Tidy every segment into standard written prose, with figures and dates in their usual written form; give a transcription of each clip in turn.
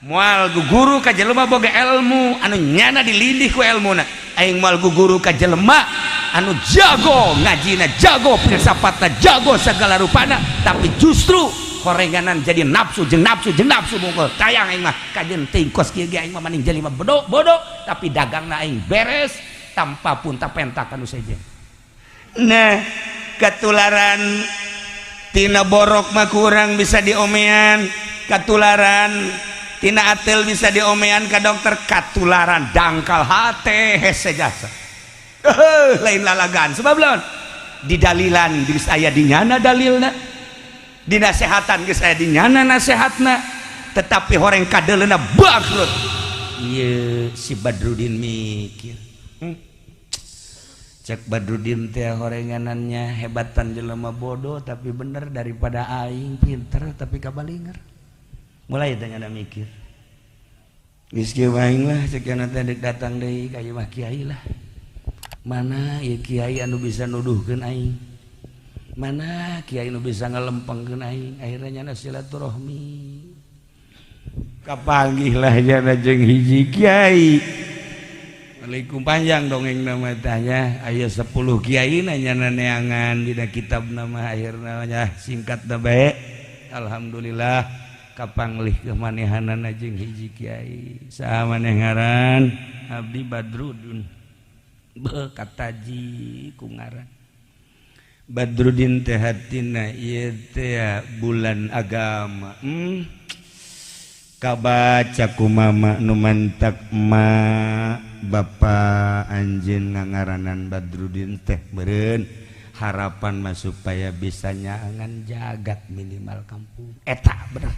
moal guguru ka jelema boga ilmu anu nyana dilindih ku ilmuna aing moal guguru ka jelema anu jago ngajina jago filsafatna jago segala rupana tapi justru horenganan jadi nafsu jeung nafsu bungkul tayang aing mah kajen teuing kos kieu ge aing mah maning jelema bodoh tapi dagangna aing beres tanpa pun tapentak anu sejen. Nah katularan tina borok mah kurang bisa diomean, katularan tina atel bisa diomean ka dokter, katularan dangkal hate hese jasa lain lalagan sebab lawan di dalilan geus aya dinyana dalilna, di nasehatan geus aya dinyana nasehatna, tetapi horeng kadeleuna bangkrut. Ieu si Badrudin mikir cek Badrudin teh horenganannya hebatan jelema bodoh tapi bener daripada aing pinter tapi kabalinger. Mulai tanya mikir geus kieu aing lah cek yana teh datang deui ka ieu mah kiai lah. Mana ieu kiai anu bisa nuduhkeun aing? Mana kiai anu bisa ngalempengkeun aing? Akhirnya nyana silaturahmi. Kapanggih lah jana jeung hiji kiai. Waalaikum panjang dongeng nama tanya aya 10 kiai nanya neangan dina kitab nama akhirna nya singkat da bae. Alhamdulillah kapanglih kemanehanana jeung hiji kiai. Saha maneh ngaran? Abdi Badrudin. Beuh kataji ku ngaran. Badrudin teh hatina ieu teh bulan agama. Kabaca ku mama nu mantak ma Bapak anjeun ngangaranan Badrudin teh beureun harapan mah supaya bisa nyaangan jagat minimal kampung eta bener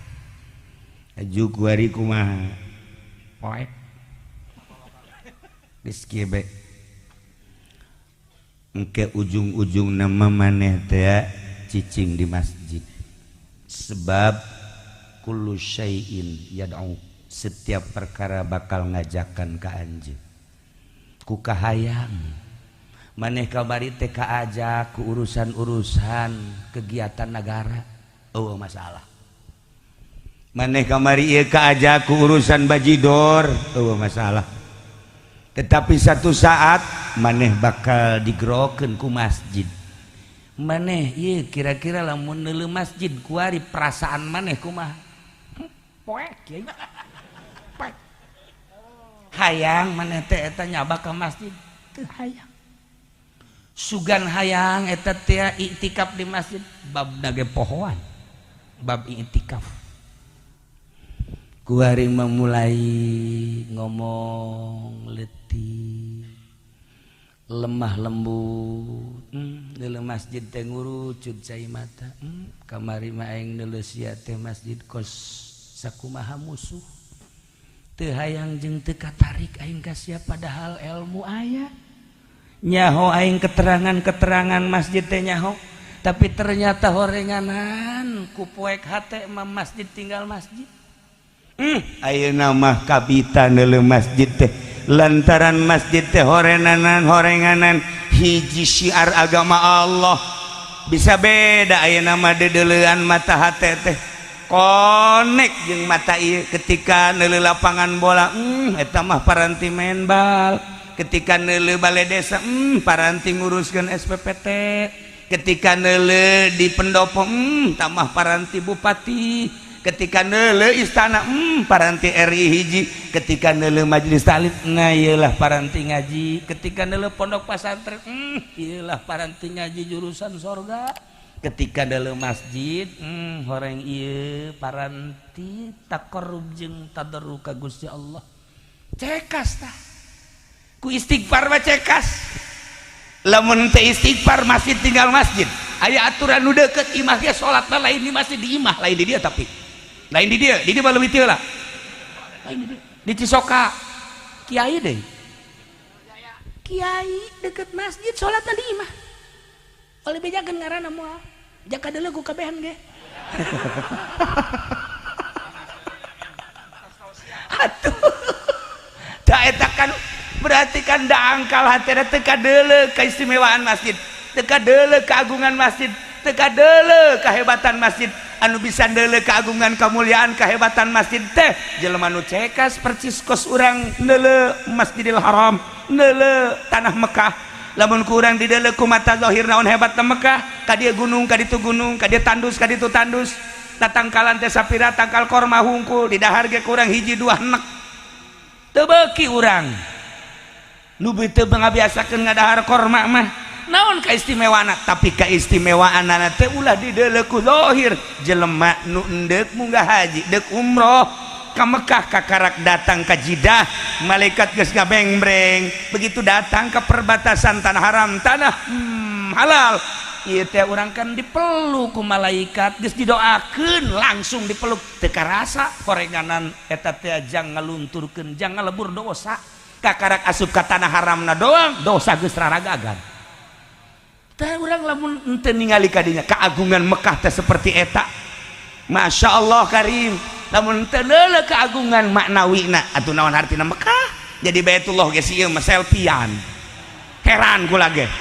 aju kuari kumaha poek geus kieu bae engke ujung-ujung nama maneh teh cicing di masjid sebab kullu syai'in yad'u setiap perkara bakal ngajakan ka anjeun ku kahayang maneh kabari teh kaajak ku urusan-urusan kegiatan negara eueuh masalah maneh kamari ieu kaajak ku urusan bajidor eueuh masalah tetapi satu saat maneh bakal digerokeun ku masjid maneh ieu kira-kira lamun neuleuh masjid kuari perasaan maneh kumaha poek kieu hayang maneh teh eta nyaba ka masjid teu hayang sugan hayang eta teh iktikaf di masjid babna ge pohoan bab iktikaf kuari memulai ngomong letih lemah lembut neuleuh masjid teh ngurucut cai mata kamari mah aing neuleuh sia teh masjid kos sakumaha musuh teu hayang jeung teu katarik aing ka sia padahal ilmu aya nyaho aing keterangan masjid teh nyaho tapi ternyata horenganan ku poek hate mah masjid tinggal masjid ayeuna mah kabita neuleuh masjid teh lantaran masjid teh horenganan hiji syiar agama Allah bisa beda ayeuna mah dedeleuan mata hate teh konek jeung mata ieu ketika neuleuh lapangan bola eta mah paranti main bal ketika neuleuh balai desa paranti nguruskeun SPPT ketika neuleuh di pendopo tamah paranti bupati ketika neuleuh istana paranti RI hiji ketika neuleuh majelis taklim nah ieulah paranti ngaji ketika neuleuh pondok pesantren ieulah paranti ngaji jurusan sorga ketika dalam masjid horeng ieu paranti taqarrub jeung tadarruk ka Gusti Allah cekas tah ku istighfar mah cekas lamun teu istighfar masjid tinggal masjid aya aturan nu deukeut imah ge salatna lain di masjid di imah lain di dieu tapi lain di dieu mah leuwih teu lah lain di dieu di Cisoka kiai deui kiai deket masjid salatna di imah oleh bejakeun ngaranna moal jaka deuleu ku kabehan ge atuh da eta kan berarti kan da angkal hatena teu kadeuleu keistimewaan masjid teu kadeuleu keagungan masjid teu kadeuleu kehebatan masjid anu bisa ndeule keagungan kemuliaan kehebatan masjid teh jelema nu cekas percis kos urang ndeule Masjidil Haram ndeule tanah Mekah lamun ku urang dideule ku mata zahir naon hebatna Mekah ka dieu gunung ka ditu gunung ka dieu tandus ka ditu tandus tatangkalan teh sapira tangkal korma hungkul di dahar ge kurang hiji dua nek teu beuki urang nu teu ngabiasakeun ngadahar korma mah naon kaistimewaana tapi kaistimewaanna teh ulah dideuleu ku zahir jelema nu endek munggah haji deuk umroh ka Mekah kakarak datang ka Jidah malaikat geus ngabengbreng begitu datang ke perbatasan tanah haram tanah halal ieu teh urang kan dipeluk ku malaikat geus didoakeun langsung dipeluk teu karasa korenganan eta teh jang ngalunturkeun jang ngalebur dosa kakarak asup ka tanah haramna doang dosa geus raragagan. Tah urang lamun henteu ningali kadinya keagungan Mekah teh seperti eta. Masya Allah karim. Lamun henteu leuleuh keagungan maknawina atuh naon artina Mekah. Jadi Baitullah ge ieu mah selfian. Heran kula ge.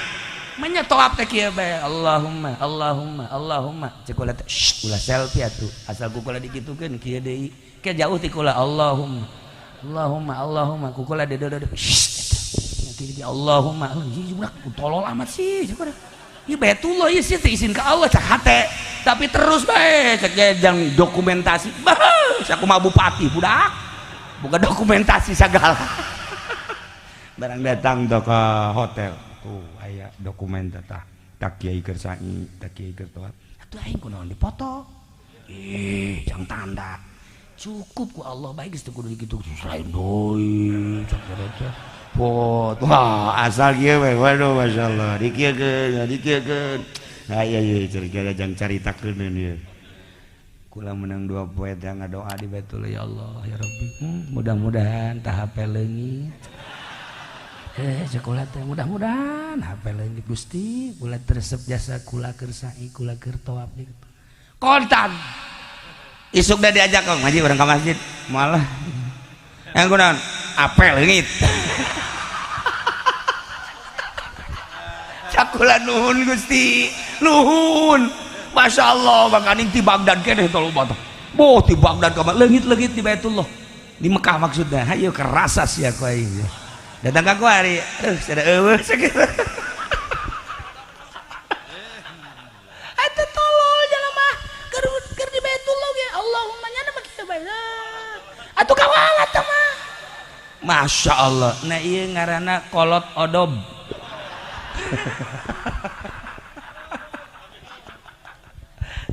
Manya toab teh kieu bae Allahumma Allahumma Allahumma cek kula teh ulah selfie atuh. Asal ku kula dikitukeun kieu deui. Ke jauh ti kula Allahumma Allahumma Allahumma ku kula dedo Allahumma tolol amat sih ieu Baitullah ieu sih izin ke Allah cak hate tapi terus bae cek jang dokumentasi sakumaha bupati budak buka dokumentasi segala barang datang tuh ke hotel tuh aya dokumen tah tak kieu keur sa'i tak kieu keur toat atuh aing kunaon dipoto jang tanda cukup ku Allah baik geus teu kudu kitu selain doi cak eta pot wah asal kieu we waduh masyaallah dikieukeun aya ieu cerita jang caritakeun ieu kula menang 2 poe teh ngadoa di Baitullah ya Allah ya Rabbi mudah-mudahan tah hape leungit sekolah teh mudah-mudahan hape leungit Gusti kula tresep jasa kula keur sa'i kula keur tawaf kontan isuk da diajak kong ngaji urang ka masjid malah yang kunaon apel leungit cakula nuhun Gusti nuhun Masya Allah Bang Aning ti Baghdad keneh tolong bata boh ti Baghdad ka leungit-leungit di Baitullah di Mekah maksudnya hayu kerasa sia ku aing datang ka kuari sada eueuh sakitu atuh tolol jelema keur di Baitullah ge Allahumma nya mah kieu bae atuh kawalat tah mah Masya Allah nah ieu ngaranna kolot odob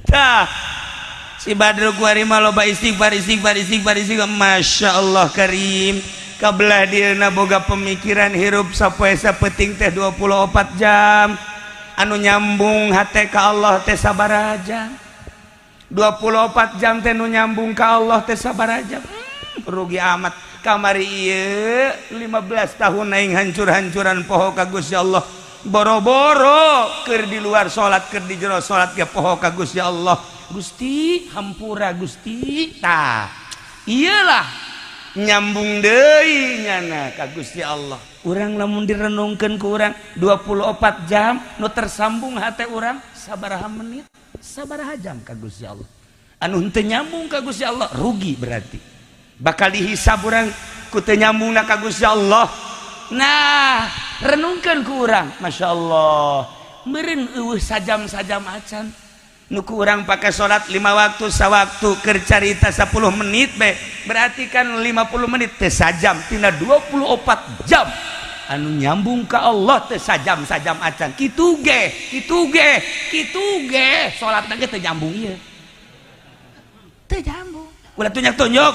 tah si Badrul Kuari mah loba istighfar Masya Allah karim kabelah dieuna boga pemikiran hirup sapoe sapeting teh 24 jam anu nyambung hate ka Allah teh sabaraha jam 24 jam teh nu nyambung ka Allah teh sabaraha jam rugi amat kamari ieu 15 tahun aing hancur-hancuran poho ka Gusti Allah boro-boro keur di luar salat keur di jero salat ge poho ka Gusti Allah Gusti hampura Gusti tah iyalah nyambung deui nyana ka Gusti Allah urang lamun direnungkeun ku urang 24 jam nu tersambung hate urang sabaraha menit sabaraha jam ka Gusti Allah anu henteu nyambung ka Gusti Allah rugi berarti bakal dihisab urang ku teu nyambungna ka Gusti Allah. Nah renungkan ku urang Masya Allah meureun eueuh sajam-sajam acan nu ku urang pake salat 5 waktu sawaktu keur carita 10 menit be berarti kan 50 menit teh sajam tina 24 jam anu nyambung ka Allah teh sajam-sajam acan kitu ge salatna ge teu nyambung ieu teu nyambung ulah tunjuk teu nyambung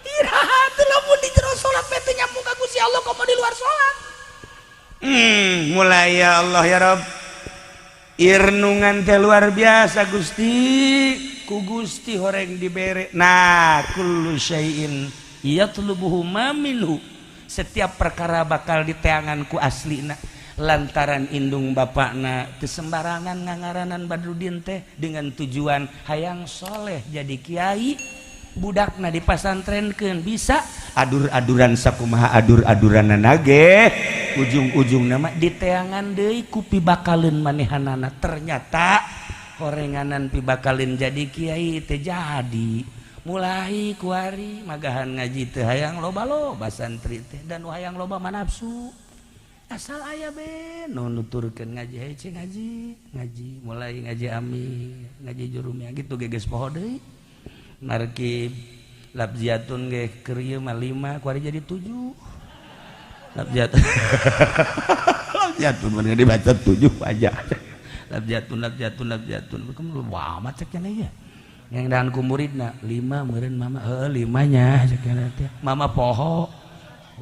iraha teu lamun di jero salat teh nyambung ka Gusti Allah komo di luar salat mulai ya Allah ya Rabb irnungan teh luar biasa Gusti ku Gusti horeng dibere nah kullu syai'in yatlubuhu ma minhu setiap perkara bakal diteangan ku aslina lantaran indung bapakna teu sembarangan ngangaranan Badrudin teh dengan tujuan hayang soleh jadi kiai budakna dipasantrenkeun bisa adur-aduran sakumaha adur-aduranna ge ujung-ujung nama diteangan deui ku pibakaleun manehanana ternyata horenganan pibakalin jadi kiai teh jadi mulai kuari magahan ngaji teh hayang loba-loba santri teh dan hayang loba manapsu asal aya be nu nuturkeun ngaji hece ngaji mulai ngaji ami ngaji jurumnya gitu geges poho deui marki labziatun ge keur ieu mah 5 kuari jadi 7 labziatun labziatun mun dibaca 7 aja labjatun kamu wah macetnya nih ya yang dengan ku muridna 5 meureun mama 5-nya cenah teh mama poho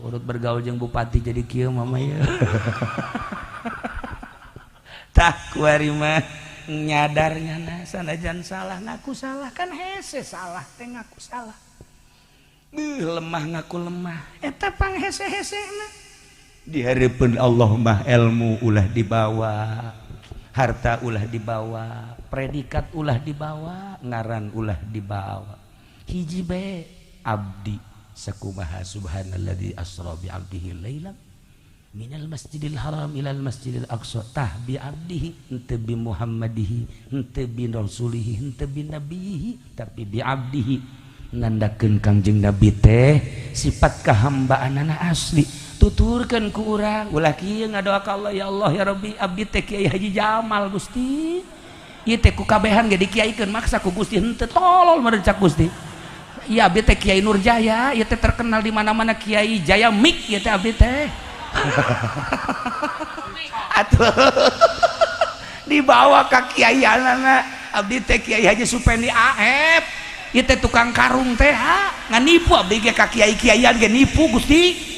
urut bergaul jeung bupati jadi kieu mama ya tah kuari mah nyadarnya na sanajan salah ngaku salah kan hese salah teh ngaku salah lemah ngaku lemah eta panghese-hesena di hareupeun Allah mah ilmu ulah dibawa harta ulah dibawa, predikat ulah dibawa, ngaran ulah dibawa. Hiji bae abdi sakumaha subhanalladzi asra bi abdihi lailan minal masjidil haram ilal masjidil aqsa tah bi abdihi henteu bi muhammadihi henteu bi rasulihi henteu bi nabihi tapi bi abdihi nandakeun kangjeng nabi teh sifat kahambaanana asli tuturkan ku urang ulah kieu ngadoa ka Allah ya Allah ya Rabbi abdi teh Kiai Haji Jamal Gusti ieu teh ku kabehan ge dikiaikeun maksa ku Gusti henteu tolol merencak Gusti ieu abdi teh Kiai Nurjaya ieu teh terkenal di mana-mana Kiai Jaya Mik ieu teh abdi teh atuh dibawa ka kiaianana abdi teh Kiai Haji Supendi Aep ieu teh tukang karung teh ngan nipu abdi ge ka kiai-kiaian ge nipu Gusti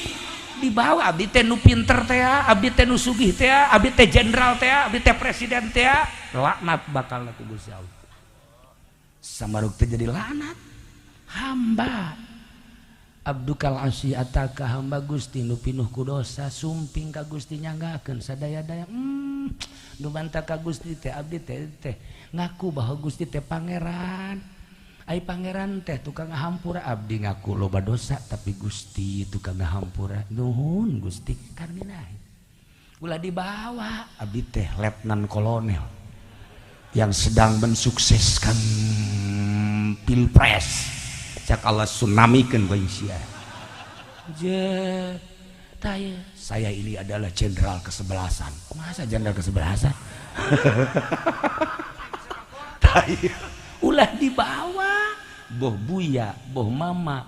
dibawa abdi teh nu pinter teh abdi teh nu sugih teh abdi teh jenderal teh abdi teh presiden teh laknat bakal ku Gusti Allah samaruk teh jadi lanat hamba abdukal asyata ka hamba Gusti nu pinuh ku dosa sumping ka Gusti nyanggakeun sadaya-daya nu bantah ka Gusti teh abdi teh ngaku bahwa Gusti teh pangeran ai pangeran teh tukang ngahampura abdi ngaku loba dosa tapi Gusti tukang ngahampura nuhun Gusti karminahi ulah dibawa abdi teh letnan kolonel yang sedang mensukseskan pilpres cak Allah tsunamikeun going sia je taya saya ini adalah jenderal kesebelasan masa jenderal kesebelasan taya ulah dibawa boh buya boh mama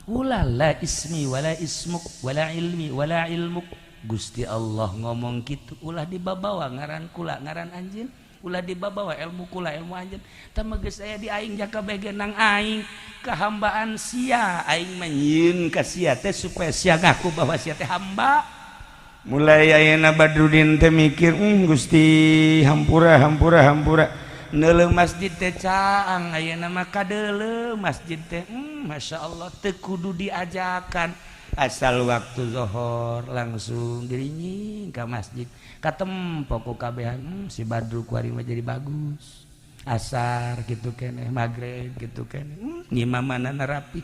ulah la ismi wala ismuk wala ilmi wala ilmuk Gusti Allah ngomong gitu ulah dibawa ngaran kula ngaran anjeun ulah dibawa ilmu kula ilmu anjeun tah geus aya di aing jaka bege nang aing kahambaan sia aing manyieun ka sia teh supaya sia ngaku bahwa sia teh hamba mulai ayeuna Badrudin teh mikir Gusti hampura neuleuh masjid teh caang ayeuna mah kadeuleuh masjid teh Masya Allah teu kudu diajakan asal waktu zuhur langsung dirinying ka masjid katempo ku kabehan si Badru kuari mah jadi bagus asar gitu keneh magrib gitu keneh ngimamanana rapi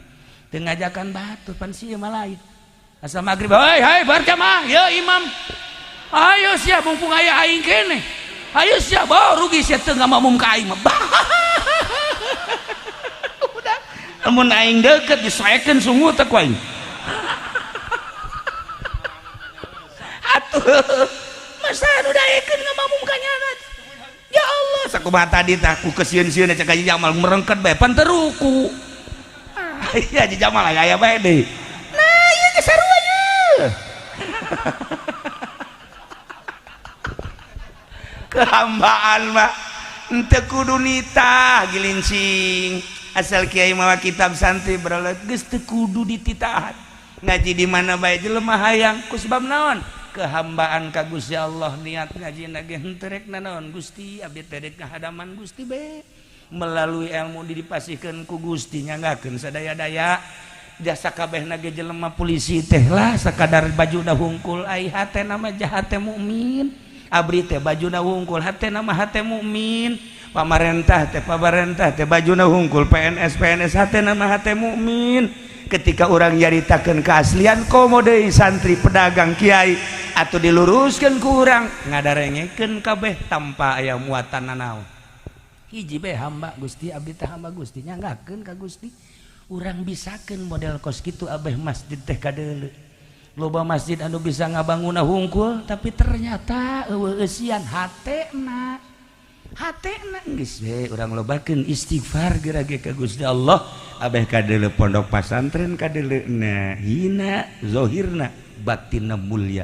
teu ngajakan batu pan sieu mah lain asal magrib hai berjamaah ye imam ayo sia mumpung aya aing keneh ayo sia bawa rugi sia teu ngamamum ka aing mah udah amun aing deukeut disoekeun sungu teh ku aing atuh masa nu daekeun ngamamum ka nyana ya Allah sakumaha tadi tah ku kesieun-sieun cek Haji Jamal merengket bae pan teu ruku Haji Jamal aya bae deui nah ieu ge sarua ye kehambaan mah henteu kudu nitah gilincing asal kiai mawa kitab santri berolet geus teu kudu dititahan ngaji di mana bae jelema hayang ku sebab naon kehambaan ka Gusti Allah niat ngajina ge henteu rek naon Gusti abdi teh rek ngahadaman Gusti bae melalui ilmu dipasihkeun ku Gusti nyanggakeun sadaya-daya jasa kabehna ge jelema polisi teh lah sakadar bajuna hungkul ai hatena mah jahat teh mukmin abdi teh bajuna hungkul hatena mah hate mukmin pamarentah teh bajuna hungkul PNS hatena mah hate mukmin ketika orang nyaritakeun keaslian komo deui santri pedagang kiai atuh diluruskeun ku urang ngadarengekeun kabeh tanpa aya muatan nanaon hiji bae hamba Gusti abdi teh hamba Gusti nyanggakeun ka Gusti urang bisakeun model kos kitu abeh masjid teh kadeuleu loba masjid anu bisa ngabangunna hungkul tapi ternyata eueuh eusian hatena geus we urang lobakeun istighfar gerage ka Gusti Allah abeh kadeuleu pondok pasantren kadeuleuna hina zahirna batinna mulia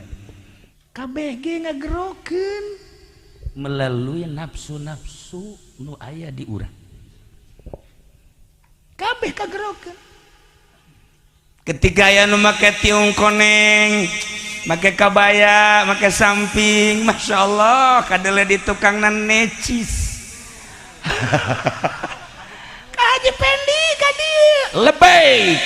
kabeh ge ngagerokeun melalui nafsu-nafsu nu aya di urang kabeh kagerokeun ketika aya nu make tiung koneng make kabaya make samping Masya Allah kadeuleu di tukangna necis Haji Pendi ka dieu lebaik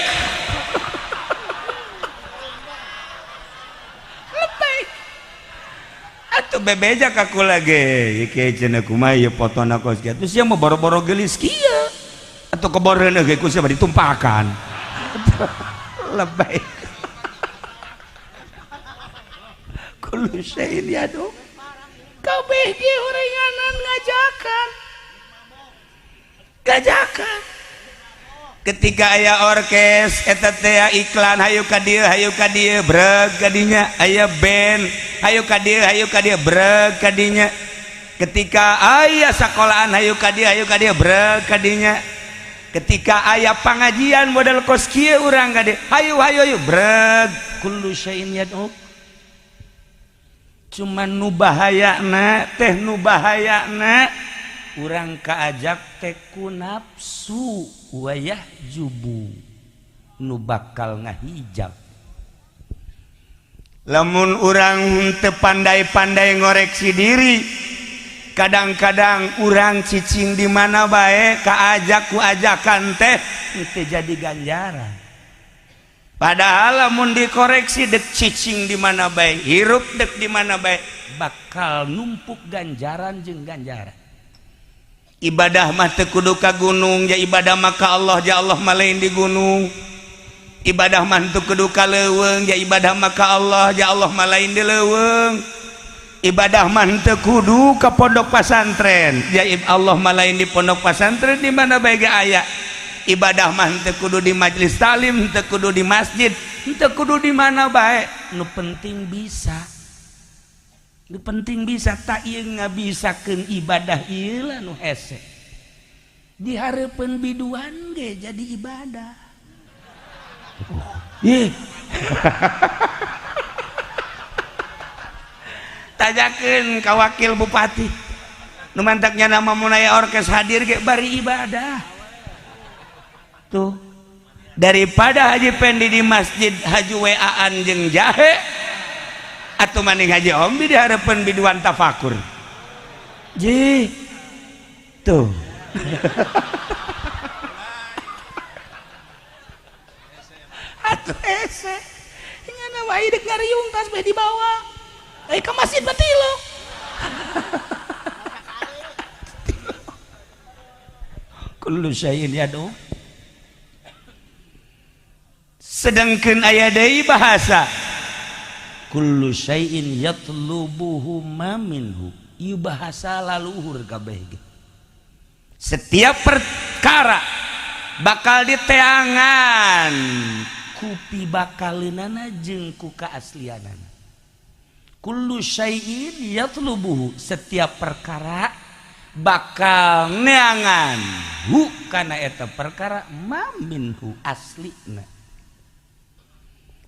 lebaik atuh bebeja ka kula ge iki cenah kumaha ieu fotona kos kieu atuh sia mah boro-boro geulis kieu atuh keboreuneun ge ku sia ditumpakan lebaik kullu syai'in yadu kabeh ge horenganan ngajakan ketika aya orkes eta teh iklan hayu ka dieu breg kadinya aya band hayu ka dieu breg kadinya ketika aya sakolahan hayu ka dieu breg kadinya ketika aya pangajian model kos kieu urang ka dieu hayu breg kullu syai'in yad'u cuman nu bahayana urang kaajak teh ku nafsu wayah jubu nu bakal ngahijab lamun urang teu pandai-pandai ngoreksi diri kadang-kadang urang cicing di mana bae kaajak ku ajakan teh teu jadi ganjaran padahal lamun dikoreksi dek cicing di mana bae hirup dek di mana bae bakal numpuk ganjaran jeung ganjaran ibadah mah teu kudu ka gunung ya ibadah mah ka Allah ya Allah mah lain di gunung ibadah mah teu kudu ka leuweung ya ibadah mah ka Allah ya Allah mah lain di leuweung ibadah mah teu kudu ka pondok pasantren ya Allah mah lain di pondok pasantren di mana bae ge aya ibadah mah teu kudu di majelis talim teu kudu di masjid teu kudu di mana bae nu penting bisa tak ieu ngabisakeun ibadah ieu lah nu hese di hareupeun biduan ge jadi ibadah tajakeun ka wakil bupati nu mantaknya nama munaya orkes hadir ge bari ibadah tuh daripada Haji Pendi di masjid Haji WA-an jeung jahe atau maning Haji Ombi di harapan biduan tafakur ji tuh atuh ese ngana wae dek ngariung tas bae di bawah ke masjid batilo kullu syai'in yadu sedangkeun aya deui bahasa kullu syai'in yatlubuhu ma minhu ieu bahasa laluhur kabeh ge setiap perkara bakal diteangan ku pibakaleunana jeung ku kaaslianana kullu syai'in yatlubuhu setiap perkara bakal neangan hu kana eta perkara ma minhu aslina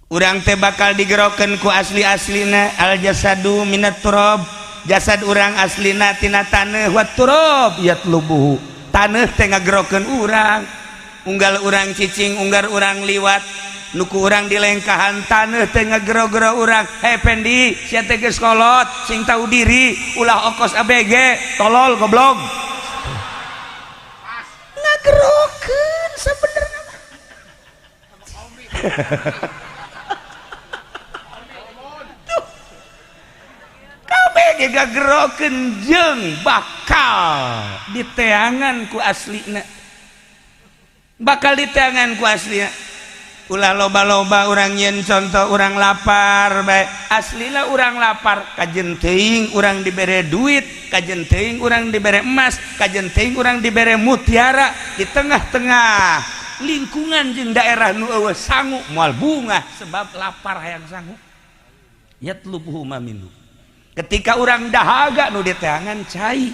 urang teh bakal digerokeun ku asli-aslina al jasadu minat turab jasad urang aslina tina taneuh wat turab yatlubuhu taneuh teh ngagerokeun urang unggal urang cicing unggar urang liwat nuku urang dilengkahan taneuh teh ngagero-gero urang Pendi sia teh geus kolot sing tahu diri ulah okos ABG tolol goblok ngagerokeun sabenerna kabeh gagerokeun jeung bakal diteangan ku aslina bakal diteangan ku aslina ulah loba-loba urang yen contoh urang lapar bae aslina urang lapar kajen teuing urang dibere duit kajen teuing urang dibere emas kajen teuing urang dibere mutiara di tengah-tengah lingkungan jeung daerah nu eueuh sangu moal bunga sebab lapar hayang sangu yatlubuhu maminu ketika urang dahaga nu diteangan cai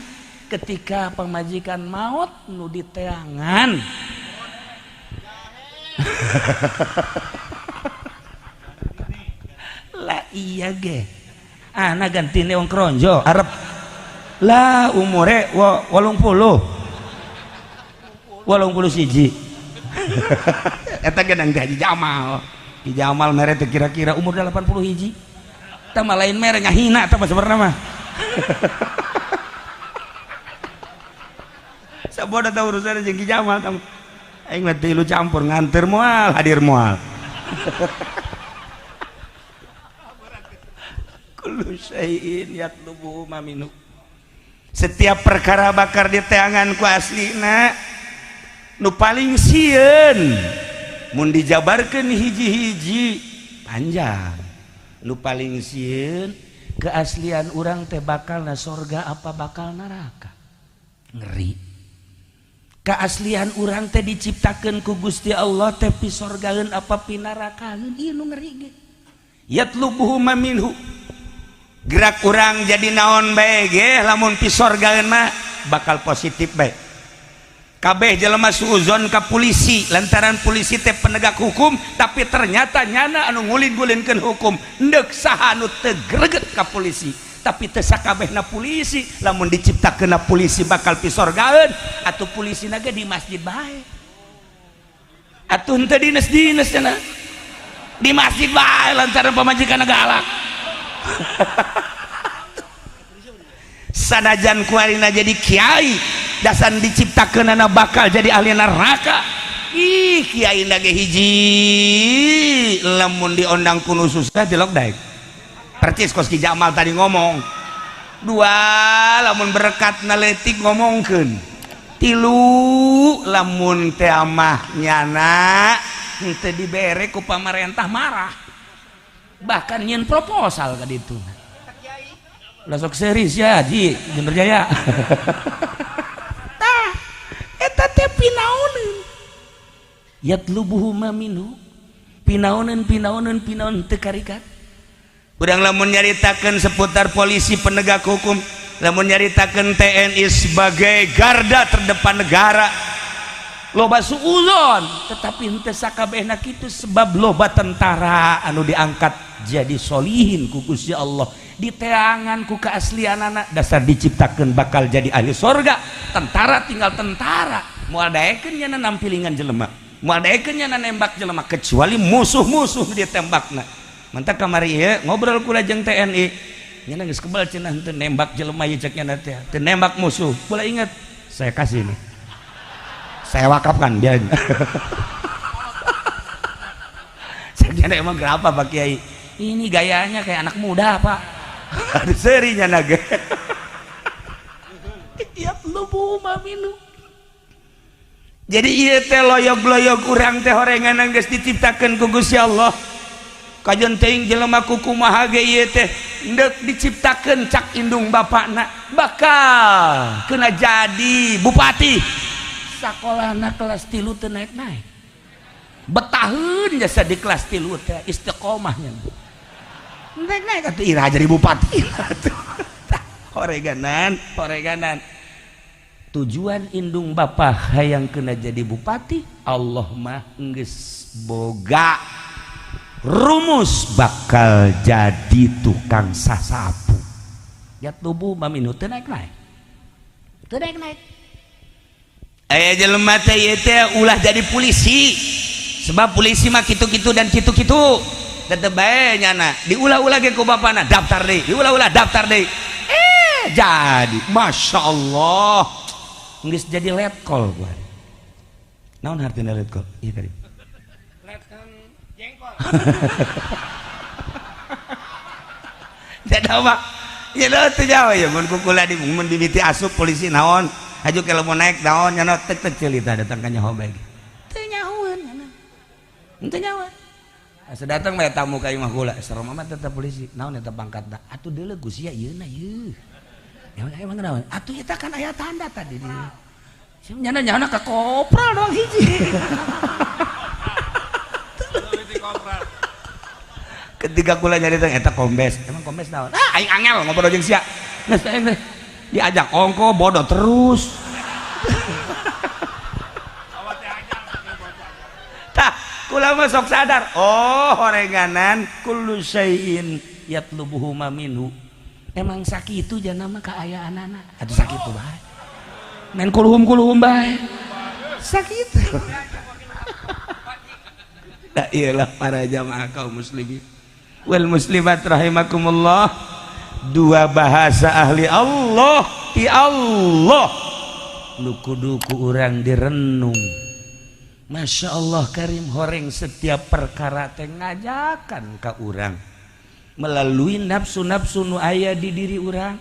ketika pemajikan maut nu diteangan lah iya ge anak ganti neong kronjo arep lah umure 80 siji eta gedang teh Haji Jamal mere teh kira-kira umur 80 hiji tah lain mere ngahina tah sebenarnya mah saboda tah urusan jeung Ki Jamal tah aing mah teu campur nganter moal hadir moal kullu syai'in yatlubu maminu setiap perkara bakar diteangan ku aslina nu paling sieun mun dijabarkeun hiji-hiji panjang nu paling sieun keaslian urang teh bakalna sorga apa bakal neraka ngeri keaslian urang teh diciptakeun ku Gusti Allah teh pi sorgaeun apa pi narakaeun ieu nu ngeri ge yatlubuhu maminhu gerak urang jadi naon bae ge lamun pi sorgaeun mah bakal positif bae kabeh jelema suuzon ka polisi lantaran polisi teh penegak hukum tapi ternyata nyana anu ngulin-ngulinkeun hukum endek saha anu teu greget ka polisi tapi teu sakabehna polisi lamun diciptakeunna polisi bakal pi sorgaeun atuh polisina ge di masjid bae atuh henteu dinas-dinas cenah di masjid bae lantaran pamajikanna galak sanajan kuarina jadi kiai dasan diciptakeunana bakal jadi ahli neraka ih kiai na ge hiji lamun diondang kuno susah dilok daek percis kos Ki Jamal tadi ngomong dua lamun berkatna leutik ngomongkeun tilu lamun teh amah nyana henteu dibere ku pamarentah marah bahkan nyeun proposal ka ditu ulah sok serius ya Haji Jember Jaya tah eta teh pinaoneun yatlubuhu maminu pinaoneun teu karikat urang lamun nyaritakeun seputar polisi penegak hukum lamun nyaritakeun TNI sebagai garda terdepan negara loba suuzon tetapi henteu sakabehna kitu sebab loba tentara anu diangkat jadi solihin ku Gusti Allah diteangan ku keaslianana dasar diciptakeun bakal jadi ahli sorga tentara tinggal tentara moal daekeun nya nampilingan jelema moal daekeun nya nembak jelema kecuali musuh-musuh ditembakna mantap kamari ieu ngobrol kula jeung TNI nya geus kebal cenah henteu nembak jelema ieu cek nya teh teu nembak musuh kula inget saya kasih nih saya wakafkan dia saya emang kenapa Pak Kiai ini gayanya kayak anak muda Pak ada serinya naga yatlubu maminu jadi ieu teh loyog-loyog urang teh horengan geus diciptakeun ku Gusti Allah kajen teuing jelema kumaha ge ieu teh endek diciptakeun cak indung bapakna bakal kena jadi bupati sakolahna kelas 3 teu naik-naik betaheun jasa di kelas 3 teh istiqomahnya naik-naik atuh ira jadi bupati horeganan tujuan indung bapak hayang kena jadi bupati Allah mah geus boga rumus bakal jadi tukang sasapu yatlubu maminu teu naik-naik aya jelema teh ieu teh ulah jadi polisi sebab polisi mah kitu-kitu dan kitu-kitu tetep bae nyana diulah-ulah ge ku bapana daftar deui diulah-ulah daftar deui jadi Masya Allah geus jadi letkol gua naon hartina letkol ieu tadi letkan jengkol jadi apa ya lo teu jawa ya mun kukula di mun dimiti asup polisi naon aju kalau mau naik naon nyana tek-tek cerita datang ka nyaho bae teu nyahoeun nyana Henteu nyawa. Sedatang mah tamu ka imah kula, serem amat tetep polisi. Naon eta pangkatna? Atuh deuleu ku sia ieuna ieu. Emang naon? Atuh eta kan aya tanda tadi di. Nyana ka kopral doang hiji. Ketika kula nyarita eta kombes. Emang kombes naon? Aing angel ngobrol jeung sia. Geus teh diajak ongko bodoh terus. Kula mah sok sadar, oh horenganan kullu syai'in yatlubuhu minhu. Emang sakitu jangan mah kaayaanana. Atuh sakitu bae. Men kuluhum bae. Sakitu. Nah, iyalah para jamaah kaum muslimin wal muslimat rahimakumullah. Dua bahasa ahli Allah ti Allah nu kudu ku urang direnung. Masya Allah Karim horeng setiap perkara teh ngajakan ka urang melalui nafsu-nafsu nu aya di diri urang.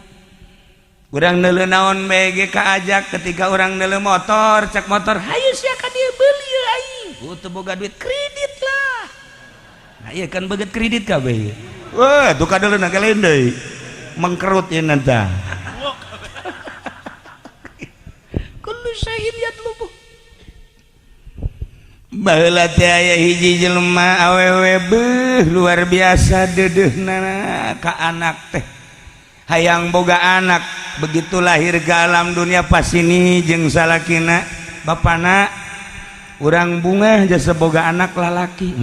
Urang neuleuh naon mege kaajak ketika urang neuleuh motor, cek motor, hayu sia ka dieu beuli aing. Teu boga duit kredit lah. Nah ieu kan beget kredit kabeh. Wah, tuh kadeuleuh galeun deui. Mengkerut ieu nanta. Kullu syai'in yatlubuh. Baheula teh aya hiji jelema awewe beuh luar biasa dedeuna ka anak teh hayang boga anak begitu lahir ke alam dunia pas ini jeung salakina bapana urang bunga jasa boga anak lalaki.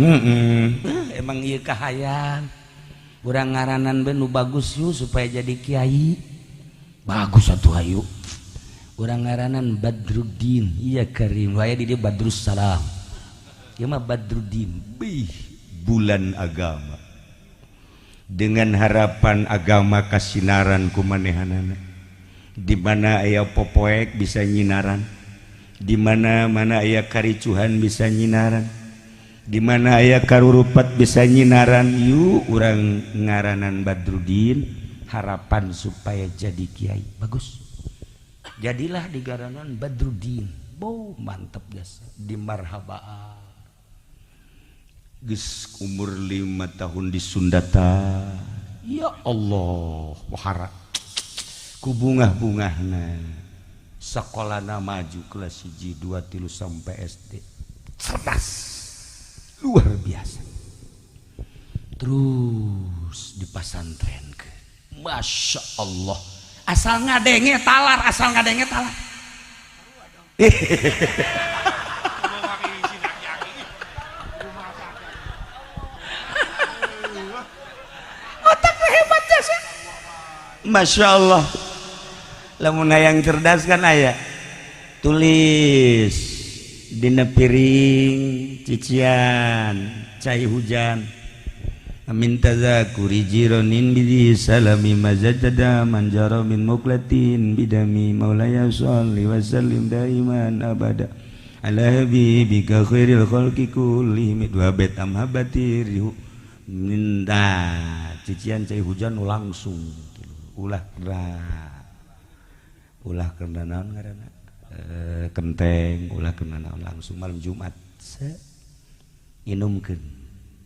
Emang ieu kahayang urang ngaranan be nu bagus yu supaya jadi kiai bagus atuh hayu urang ngaranan Badruddin. Iya Karim aya di dieu Badrus Salam. Ya mah Badruddin, bulan agama. Dengan harapan agama kasinaran kumanehanana. Di mana aya popoek bisa nyinaran. Di mana aya karicuhan bisa nyinaran. Di mana aya karurupat bisa nyinaran. Yuk urang ngaranan Badruddin harapan supaya jadi kiai. Bagus. Jadilah digaranan Badruddin. Mantep jasa di marhabaa. Geus umur 5 tahun di Sundata. Ya Allah, wahara ku bungah-bungahna sakolana maju kelas 1, 2, 3 sampai SD. Cerdas luar biasa. Terus di pasantren ke. Masya Allah. Asal ngadenge talar. Masya Allah. Lamun hayang cerdas kan aya tulis dina piring cician cai hujan amin tazakuri jironin bidi salami mazajada manjaro min muklatin bidami maulaya sholli wa sallim daiman abada ala habibika khairil khalqi kullihim wa betam habatir minta cician cai hujan langsung ulah kena naon ngaranna kenteng ulah kena naon langsung malam Jumat inumkeun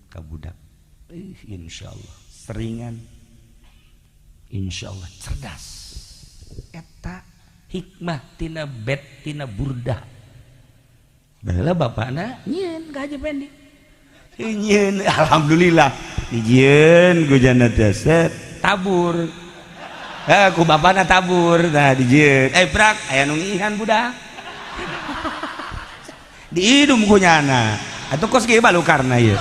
ka budak insyaallah seringan insyaallah cerdas eta hikmah tina bet tina burdah baheula bapana nyieun ka Haji Pendi nyieun alhamdulillah dijieun ku jana teh tabur. Ku bapana tabur, nah dijieun. Prak, aya nu ngihan budak. Diidum ku nyana. Atuh kos ge balukarna ieu.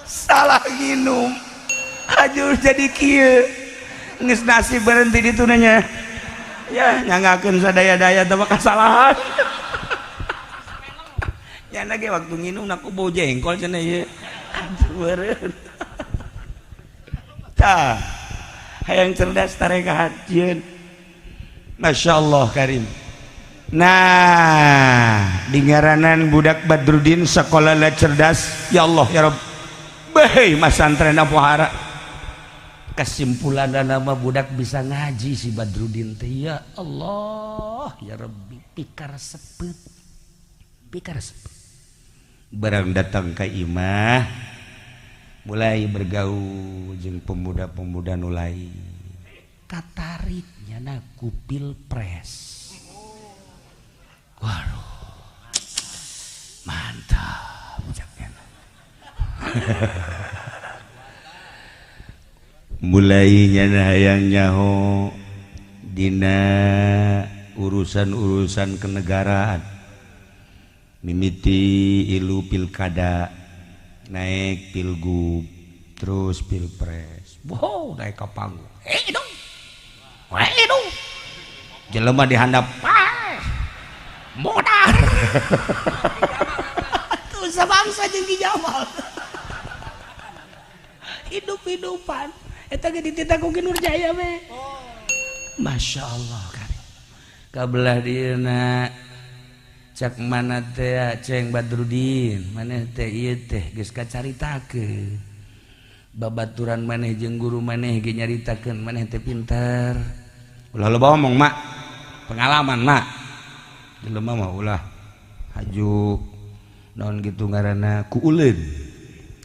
Salah nginum. Hajur jadi kieu. Geus nasib berhenti ditu nya. Ya, nyangakeun sadaya-daya teh kasalahan. Nyana ge waktu nginum naku bau jengkol cenah ieu. Beureun. Tah, hayang cerdas tareka hajieun. Masya Allah Karim. Nah, dingaranan budak Badruddin sekolah lah cerdas. Ya Allah ya Rabb. Bae masantren pohara. kesimpulan nama budak bisa ngaji si Badrudin teh. Ya Allah ya Rabbi pikar sepet barang datang ke imah mulai bergaul jeung pemuda-pemuda nulai katariknya na ku pilpres. Waduh mantap mulainya hayang nyaho dina urusan-urusan kenegaraan mimiti ilu pilkada naik pilgub terus pilpres wow naik ke panggung dong jelema dihandap modal tuh sabangsa jeung Ki Jamal hidup-hidupan eta ge dititah ku Ki Nurjaya we Masya Allah kan kabelah dieuna cak mana teh Ceng Badrudin maneh teh ieu teh geus kacaritakeun babaturan maneh jeung guru maneh ge nyaritakeun maneh teh pinter ulah loba ngomong mak pengalaman mak jelema mah ulah haju naon kitu ngaranna ku uleun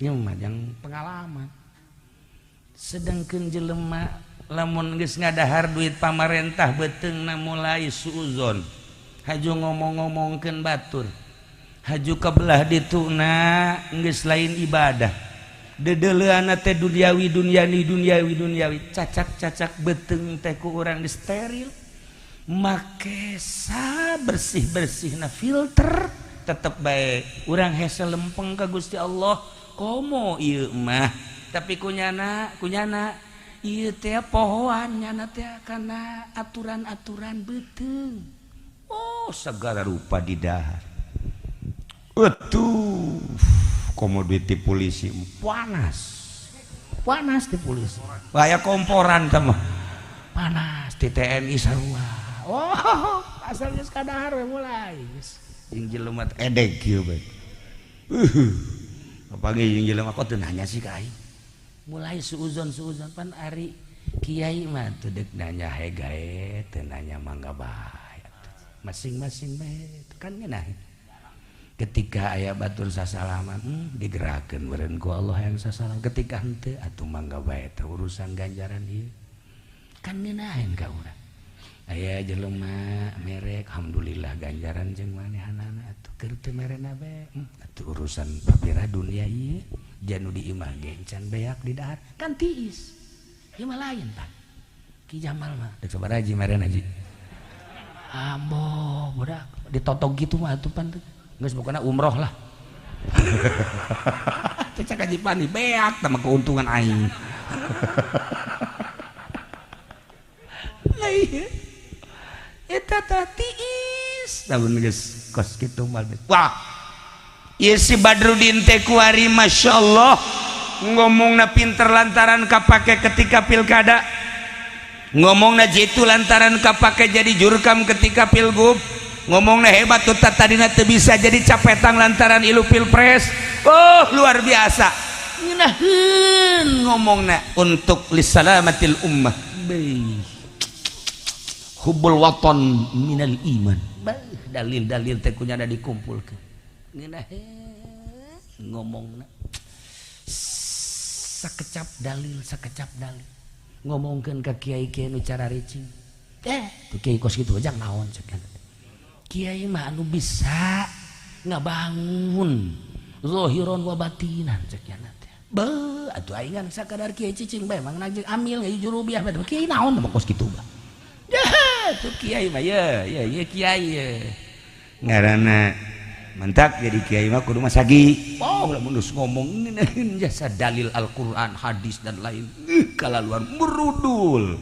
nya mah yang pengalaman sedangkeun jelema lamun geus ngadahar duit pamarentah beuteungna mulai suuzon haju ngomong-ngomongkeun batur haju kabelah dituna geus lain ibadah dedeleuana teh dunyawi cacak beuteung teh ku urang di steril make sa bersih-bersihna filter tetep bae urang hese lempeng ka Gusti Allah komo ieu mah tapi kunyana ieu teh pohoan nyana teh kana aturan-aturan beuteung oh segala rupa di dahar atuh komoditi polisi panas di polisi aya komporan teh mah panas di TNI sarua oh asal geus kadahar we mulai jeung jelema edeg kieu bae apage jeung jelema kok teu nanya sih ka aing mulai suuzon pan ari kiai mah teu deuk nanya hegae teu nanya mangga bae masing-masing bae kan ngeunah ketika aya batur sasalaman digerakkeun meureun ku Allah yang sasalam ketika henteu atuh mangga bae teh urusan ganjaran ieu kan ngeunaheun ka urang aya jelema merek alhamdulillah ganjaran jeung manehanana atuh keur teu merena bae atuh urusan papira dunia ieu janu di imah ge can beak di dahar kan tiis ieu mah lain Pak Ki Jamal mah deuk sabaraha ji merena ji ambo budak ditotog gitu mah atuh pan geus pokona umroh lah teh cak Haji Pani beak teh mah keuntungan aing eta teh tiis tahun geus kos kitu mah wah ieu si Badrudin teh kuari masyaallah ngomongna pinter lantaran kapake ketika pilkada ngomongna jitu lantaran kapake jadi jurkam ketika pilgub ngomongna hebat tuh tadina teu bisa jadi capetang lantaran ilu pilpres oh luar biasa ngeunaheun ngomongna untuk lisalamatil ummah hubbul waton minal iman dalil-dalil teh kunyana dikumpulkeun ngeunaheun ngomongna sakecap dalil ngomongkeun ka kiai-kiai nu cara ricing tuh kiai kos kitu aja naon ceuk kiai mah anu bisa ngabangun zahiran wa batinan ceuk nya teh beuh atuh aing sakadar kiai cicing bae mang najeng amil ge jurubiah bae kiai naon mah kos kitu bah tuh kiai mah ye kiai ngaranna mantak jadi kiai mah kudu masagi oh lamun geus ngomong ngeunaheun jasa dalil Al-Qur'an hadis dan lain kalaluan merudul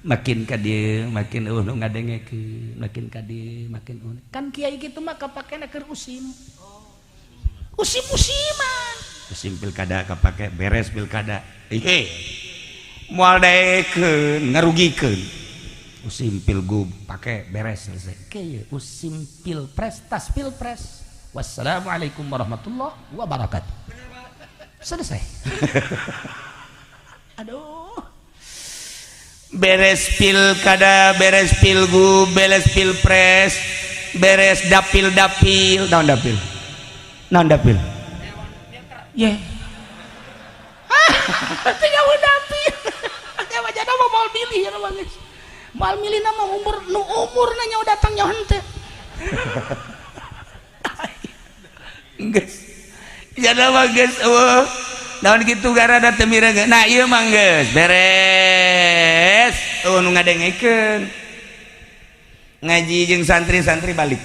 makin ka dieu makin nu ngadengekeun makin ka dieu makin kan kiai kitu mah kapakena keur usim-usiman usim pilkada kapake beres pilkada moal daekeun ngarugikeun usim pilgub pake beres selesai kieu usim pilpres tas pilpres wassalamualaikum warahmatullahi wabarakatuh selesai. Aduh, beres pilkada, beres pilgub, beres pilpres, beres dapil, naon dapil, ya, tinggal dapil, kayak wajah nama mau milih ya nama guys, mau milih nama umur nanya udah datang nyawa hente, guys, jadi apa guys, naon gitu gara ada temiraga, nah iya mang guys, beres, nu ngadengikeun, ngaji jeung santri balik,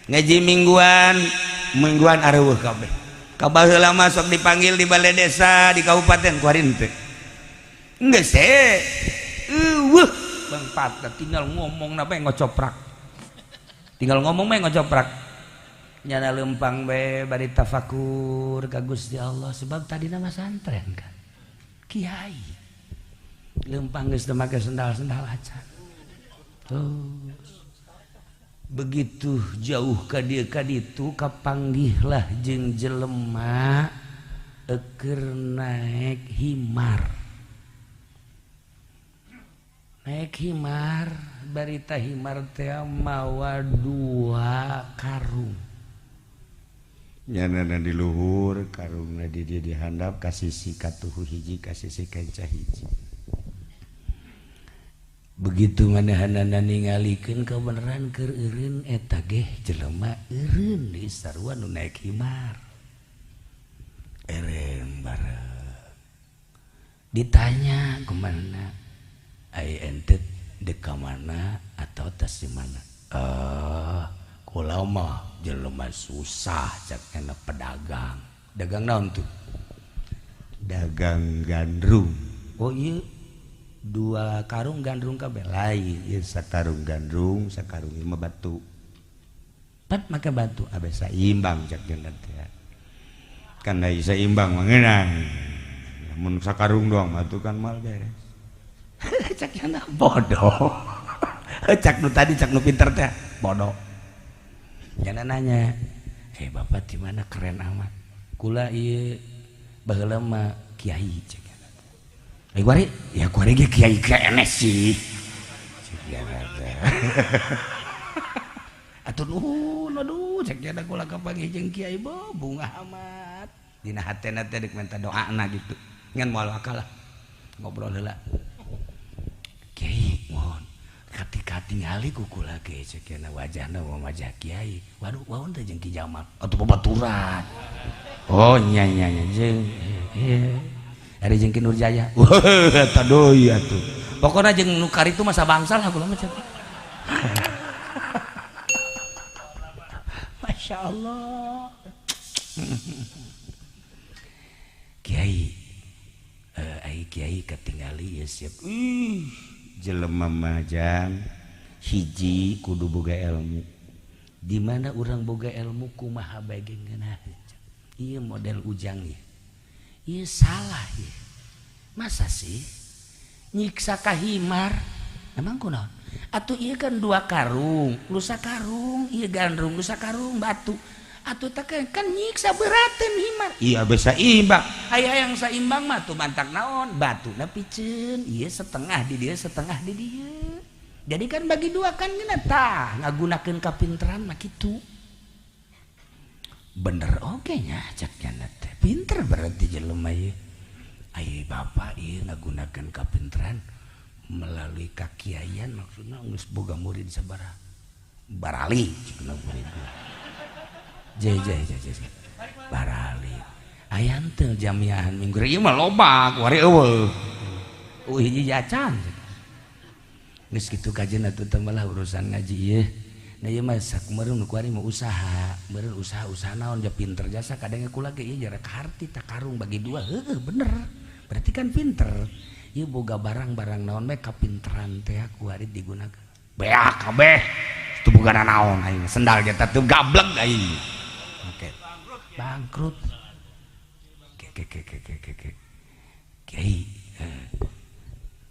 ngaji mingguan areueuh kabeh, kabaheula masuk dipanggil di balai desa di kabupaten kuarin teh, geus teh, bang Pat, tinggal ngomong napa yang ngocoprak, nyana lempang be bari tafakur ka Gusti Allah sebab tadi nama santren kan kiai lempang geus teu make sendal-sendal acan begitu jauh ka dieu ka ditu kapanggihlah jeung jelema keur naik himar barita himar teh mawa 2 karung nyana di luhur karungna di dia dihandap kasisi katuhu hiji kasisi kanca hiji begitu manahanana ningalikeun kebenaran keur eureun eta ge jelema eureun di sarua nu naek himar eureun bareng ditanya kemana ai ente dek ka mana atau tas di mana kula mah jelema susah cak enak pedagang. Dagang naon tuh? Dagang gandrung. Oh iya 2 karung gandrung kabeh lain. Ieu sakarung gandrung, sakarung mah batu. Pat make batu abis saimbang cak geuna teh. Kan da saimbang mah ngeunang. Mun sakarung doang batu kan mal beres. Cak enak bodoh. Cak nu tadi cak nu pinter teh bodoh. Jangan nanya, bapak di mana keren amat. Kula ieu baheula mah kiai cek. Kuari, ya kuari ge kiai kenes sih. Atur nuhun, aduh cek jana kula kapanggih jeung kiai bunga amat. Dina hatena teh deuk minta doana gitu. Ngan moal akal lah. Ngobrol heula. Kiai mohon ketika tingali kukula ge ceukna wajahna wajah kiai waduh waon teh jeung Ki Jamal atuh babaturan oh nya jeung ari jeung Ki Nurjaya eta deui atuh pokona jeung nu karitu masa bangsal aku mah cenah masyaallah kiai ai kiai ketingali ya siap jelema majang hiji kudu boga ilmu di mana urang boga ilmu kumaha bae geungeunna ieu model ujang ya ieu salah ya masa sih nyiksa ka himar emang kunaon atuh ieu kan 2 karung lu sakarung ieu gandrung lu sakarung batu atuh teh kan nyiksa berateun himar iya bisa imbang aya yang saimbang mah tuh mantak naon batuna piceun ieu setengah di dieu setengah di dieu jadi kan bagi 2 kan geuna tah ngagunakeun kapinteran mah kitu bener oge nya cak nya teh pinter berarti jelema ieu ai bapak ieu ngagunakeun kapinteran melalui kakiaian maksudna geus boga murid sabaraha barali cenah murid jai barali aya teu jamiahan minggu ieu mah loba kuari eueuh hiji jacan geus kitu kajeun atuh teh malah urusan ngaji ieu na ieu mah sakumareun kuari mah usaha beureun usaha naon ja pinter jasa kadang kula ge ieu jarak harti tak karung bagi 2 heueuh bener berarti kan pinter ieu boga barang-barang naon bae kapinteran teh kuari digunakeun beak kabeh teu boga naon aing sendal eta teu gablek aing oke bangkrut kiai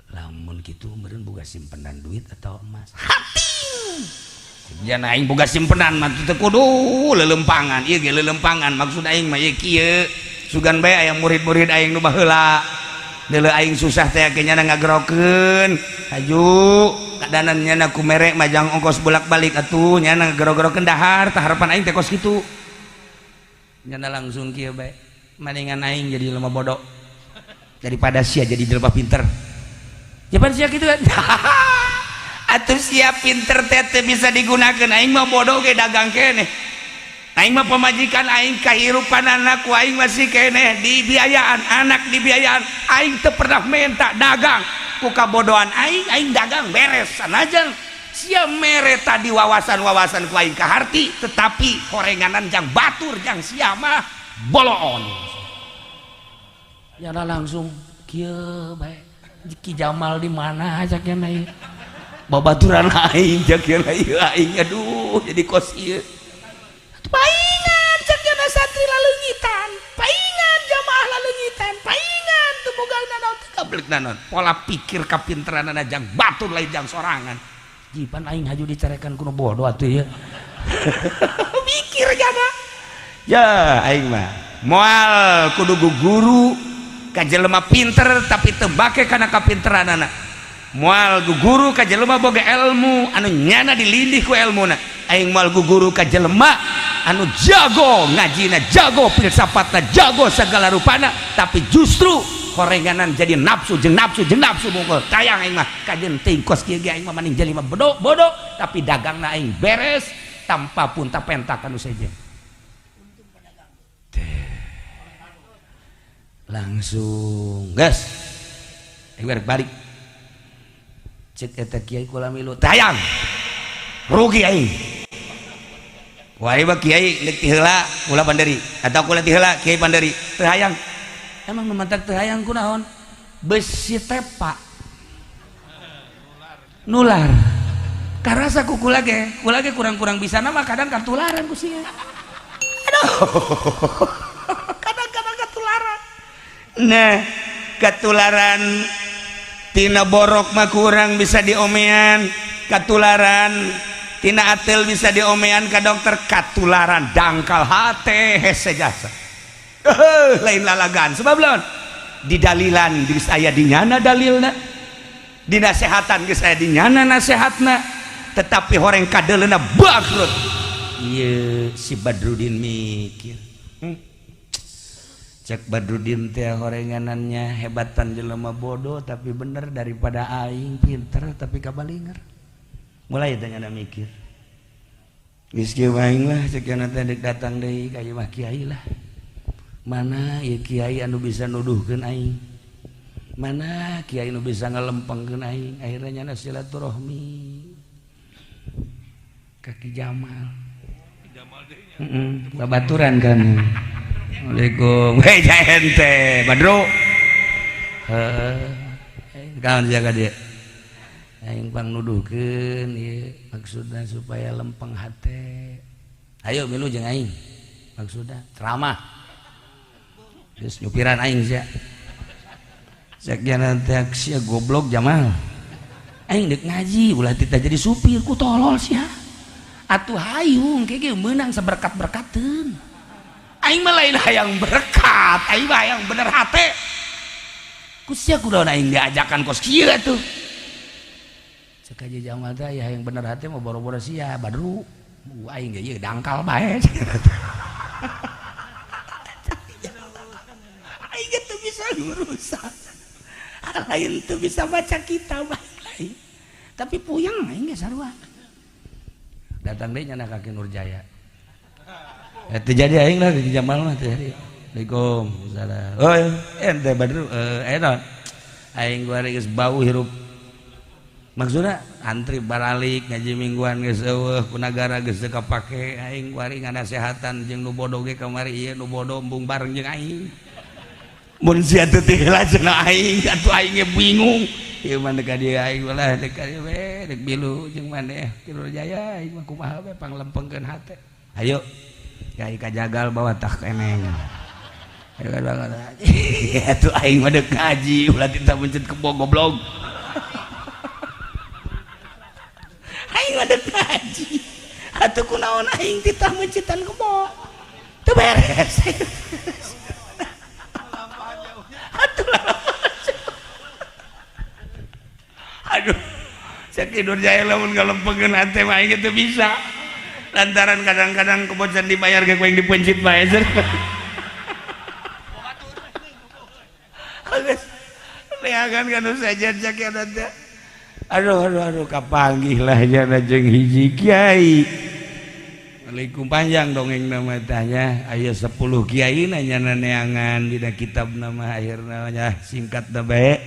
lamun gitu meureun boga simpenan duit atau emas hati jangan aing boga simpenan mah teu kudu lelempangan ieu ge lelempangan maksud aing mah ieu kieu sugan bae aya murid-murid aing nu baheula deuleu aing susah teh nya ngagerokeun aju kadanan nya ku merek majang ongkos bolak-balik atuh nya ngagero-gerokeun dahar tah harapan aing teh kos kitu nya langsung kieu bae maningan aing jadi lemah bodoh daripada sia jadi jelema pinter japan sia kitu kan atuh sia pinter teh bisa digunakeun aing mah bodoh ge dagang keneh aing mah pemajikan aing kahirupan anak ku aing masih keneh dibiayaan anak dibiayaan aing teu pernah minta dagang ku kabodohan aing dagang beres sanajan sia mere tadi wawasan-wawasan ku aing kaharti tetapi horenganan jang batur jang sia mah boloon ya langsung kieu bae Ki Jamal di mana aja keneh babaturan aing jak aing aduh jadi kos ieu paingan cekna santri lalungitan paingan jamaah lalungitan paingan teu boga naon teu gablek naon pola pikir kapinteranana jang batur lain jang sorangan jipan aing haju dicarekan kuno bodoh atuh ya mikir jaga ya aing mah moal kudu guru ka jelema pinter tapi teu bake kana kapinteranana moal guru ka jelema boga ilmu anu nyana dilindih ku ilmuna aing moal guru ka jelema anu jago ngajina jago filsafatna jago segala rupana tapi justru horenganan jadi nafsu jeung nafsu mungkul tayang aing mah kajen teuing kos kieu ge aing mah maning jelema bodoh tapi dagangna aing beres tanpa pun tapentak anu sejen langsung gas aing balik cek eta kiai kula milu tayang rugi aing wah ieu kiai deuk ti heula kula Panderi atau kula ti heula kiai Panderi teu hayang emang nu mantak teu hayang kunaon besi tepa nular karasa ku kula ge kurang-kurang bisa nama kadang katularan ku sia aduh kadang-kadang katularan nah katularan tina borok mah kurang bisa diomean katularan tina atel bisa diomean ka dokter katularan dangkal hate hese jasa lain lalagan sebab lawan di dalilan geus aya dinyana dalilna di nasehatan geus aya dinyana nasehatna tetapi horeng kadeleuna bangkrut ieu si Badrudin mikir cek Badrudin teh horenganannya hebatan jelema bodoh tapi bener daripada aing pinter tapi kabalinger mulai tanya mikir geus kieu aing lah cek yana teh deuk datang deui ka ieu mah kiai lah mana ieu kiai anu bisa nuduhkeun aing mana kiai anu bisa ngalempengkeun aing akhirnya nyana silaturahmi ka Ki Jamal babaturan kan Assalamualaikum hei ente Badro kawan jaga dia aing pang nuduhkeun ieu maksudna supaya lempeng hate ayo milu jeung aing maksudna ceramah geus nyupiran aing sia sakjana teh sia goblok Jamal aing deuk ngaji ulah tita jadi supir ku tolol sia atuh hayung kege meunang saberkat-berkateun aing mah lain hayang berkat aing mah hayang bener hate ku sia kunaon aing diajakan kos kieu atuh cek aja Jamal teh aya hayang bener hate mah boro-boro sia Badru aing ge ieu dangkal bae aing teh bisa ngurusan lain teu bisa baca kitab lain tapi puyeng aing ge sarua datang deui nyana ka Ki Nurjaya itu jadi aing lah Ki Jamal mah teh Assalamualaikum salam oh ente Badru naon aing guari geus bau hirup maksudna antri baralik ngaji mingguan geus eueuh ku nagara geus teu kapake aing guari nganasehatan jeung nu bodoh ge kamari ieu nu bodoh embung bareng jeung aing mun sia teu teh heula cenah aing atuh aing ge bingung ieu mah deuk ka dieu aing ulah deuk ka dieu we deuk bilu jeung maneh Ki Nurjaya aing mah kumaha we panglempengkeun hate ayo Kiai kajagal bawa tah keneng atuh aing mah deuk ngaji ulah tinta mencet kebo goblok aing mah deuk ngaji atuh kunaon aing tinta mencetan kebo teu beres Nur Jaya lamun ngalempegeun hate mah gitu bisa. Lantaran kadang-kadang kebocan dibayar ge kuing dipencit bae zer. Geus leagan kanu sajen sakieu teh. Aduh kapanggih lah jana jeung hiji kiai. Waalaikum panjang dongeng nama tanya aya 10 kiai nanya neangan dina kitab nama akhirna nya singkat da bae.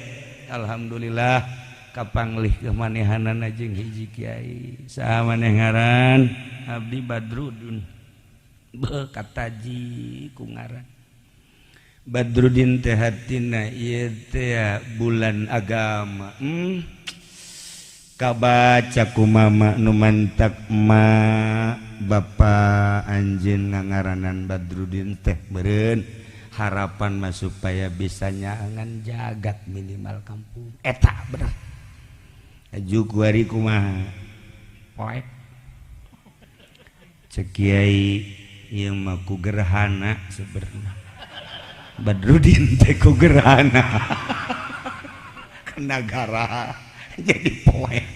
Alhamdulillah kapanglih kemanehanana jeung hiji kiai. Saha maneh ngaran? Abdi Badrudin. Beuh kataji ku ngaran. Badrudin teh hatina ieu teh bulan agama. Kabaca ku mama nu mantak ma bapa anjeun ngangaranan Badrudin teh beureun harapan mah supaya bisa nyaangan jagat minimal kampung eta bener aju kuari kumaha poek cek kiai ieu mah ku gerhana sebenarnya Badrudin teh ku gerhana ke negara jadi poek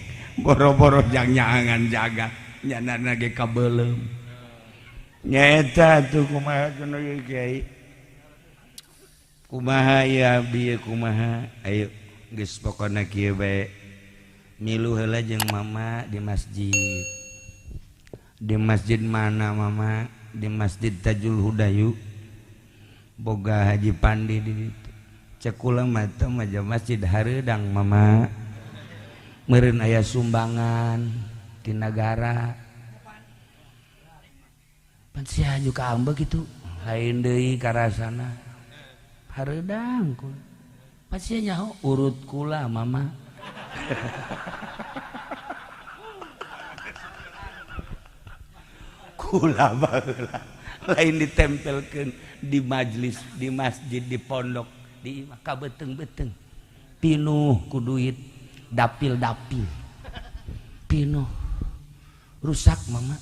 boro-boro jang nyaangan jagat nyanana ge kabeulem nyaeta tuh kumaha cenah kiai kumaha ya abdi kumaha ayo geus pokona kieu bae milu heula jeung mama di masjid mana mama di masjid Tajul Hudayu boga Haji Pandi di ditu cek kula mah teh masjid hareudang mama meureun aya sumbangan di negara pan sia aju ka amba kitu lain deui karasana hareudang kula pan sia nyaho urut kula mama kula baheula lain ditempelkeun di majlis di masjid di pondok di kabeuteng-beuteng pinuh ku duit dapil-dapil pinuh rusak mama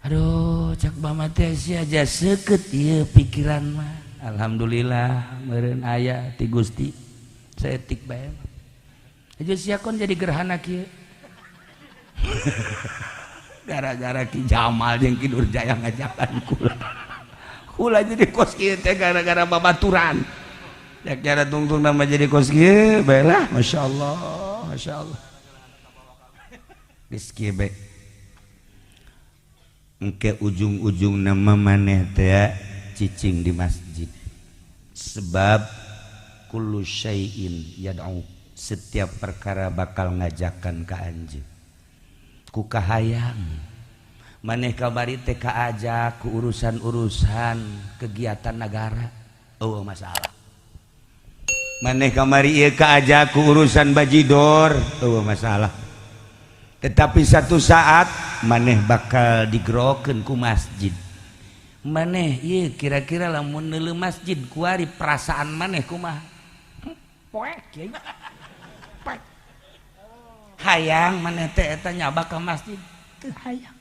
aduh cak mama teh sia aja seukeut ieu pikiran mah alhamdulillah meureun aya ti Gusti saeutik bae aja sia kon jadi gerhana kieu gara-gara Ki Jamal jeung Ki Nur Jaya ngajakan kula jadi kos kieu teh gara-gara babaturan yak cara tungtung nama jadi kos kieu bae lah masyaallah geus kieu bae engke ujung-ujung nama maneh teh cicing di masjid sebab kullu syai'in yad'u setiap perkara bakal ngajakan ka anjeun ku kahayang maneh kabari teh kaajak ku urusan-urusan kegiatan negara eueuh masalah maneh kamari ieu kaajak ku urusan bajidor eueuh masalah tetapi satu saat maneh bakal digerokeun ku masjid maneh ieu kira-kira lamun neuleuh masjid kuari perasaan maneh kumaha poek kieu poek hayang maneh teh eta nyaba ka masjid teu hayang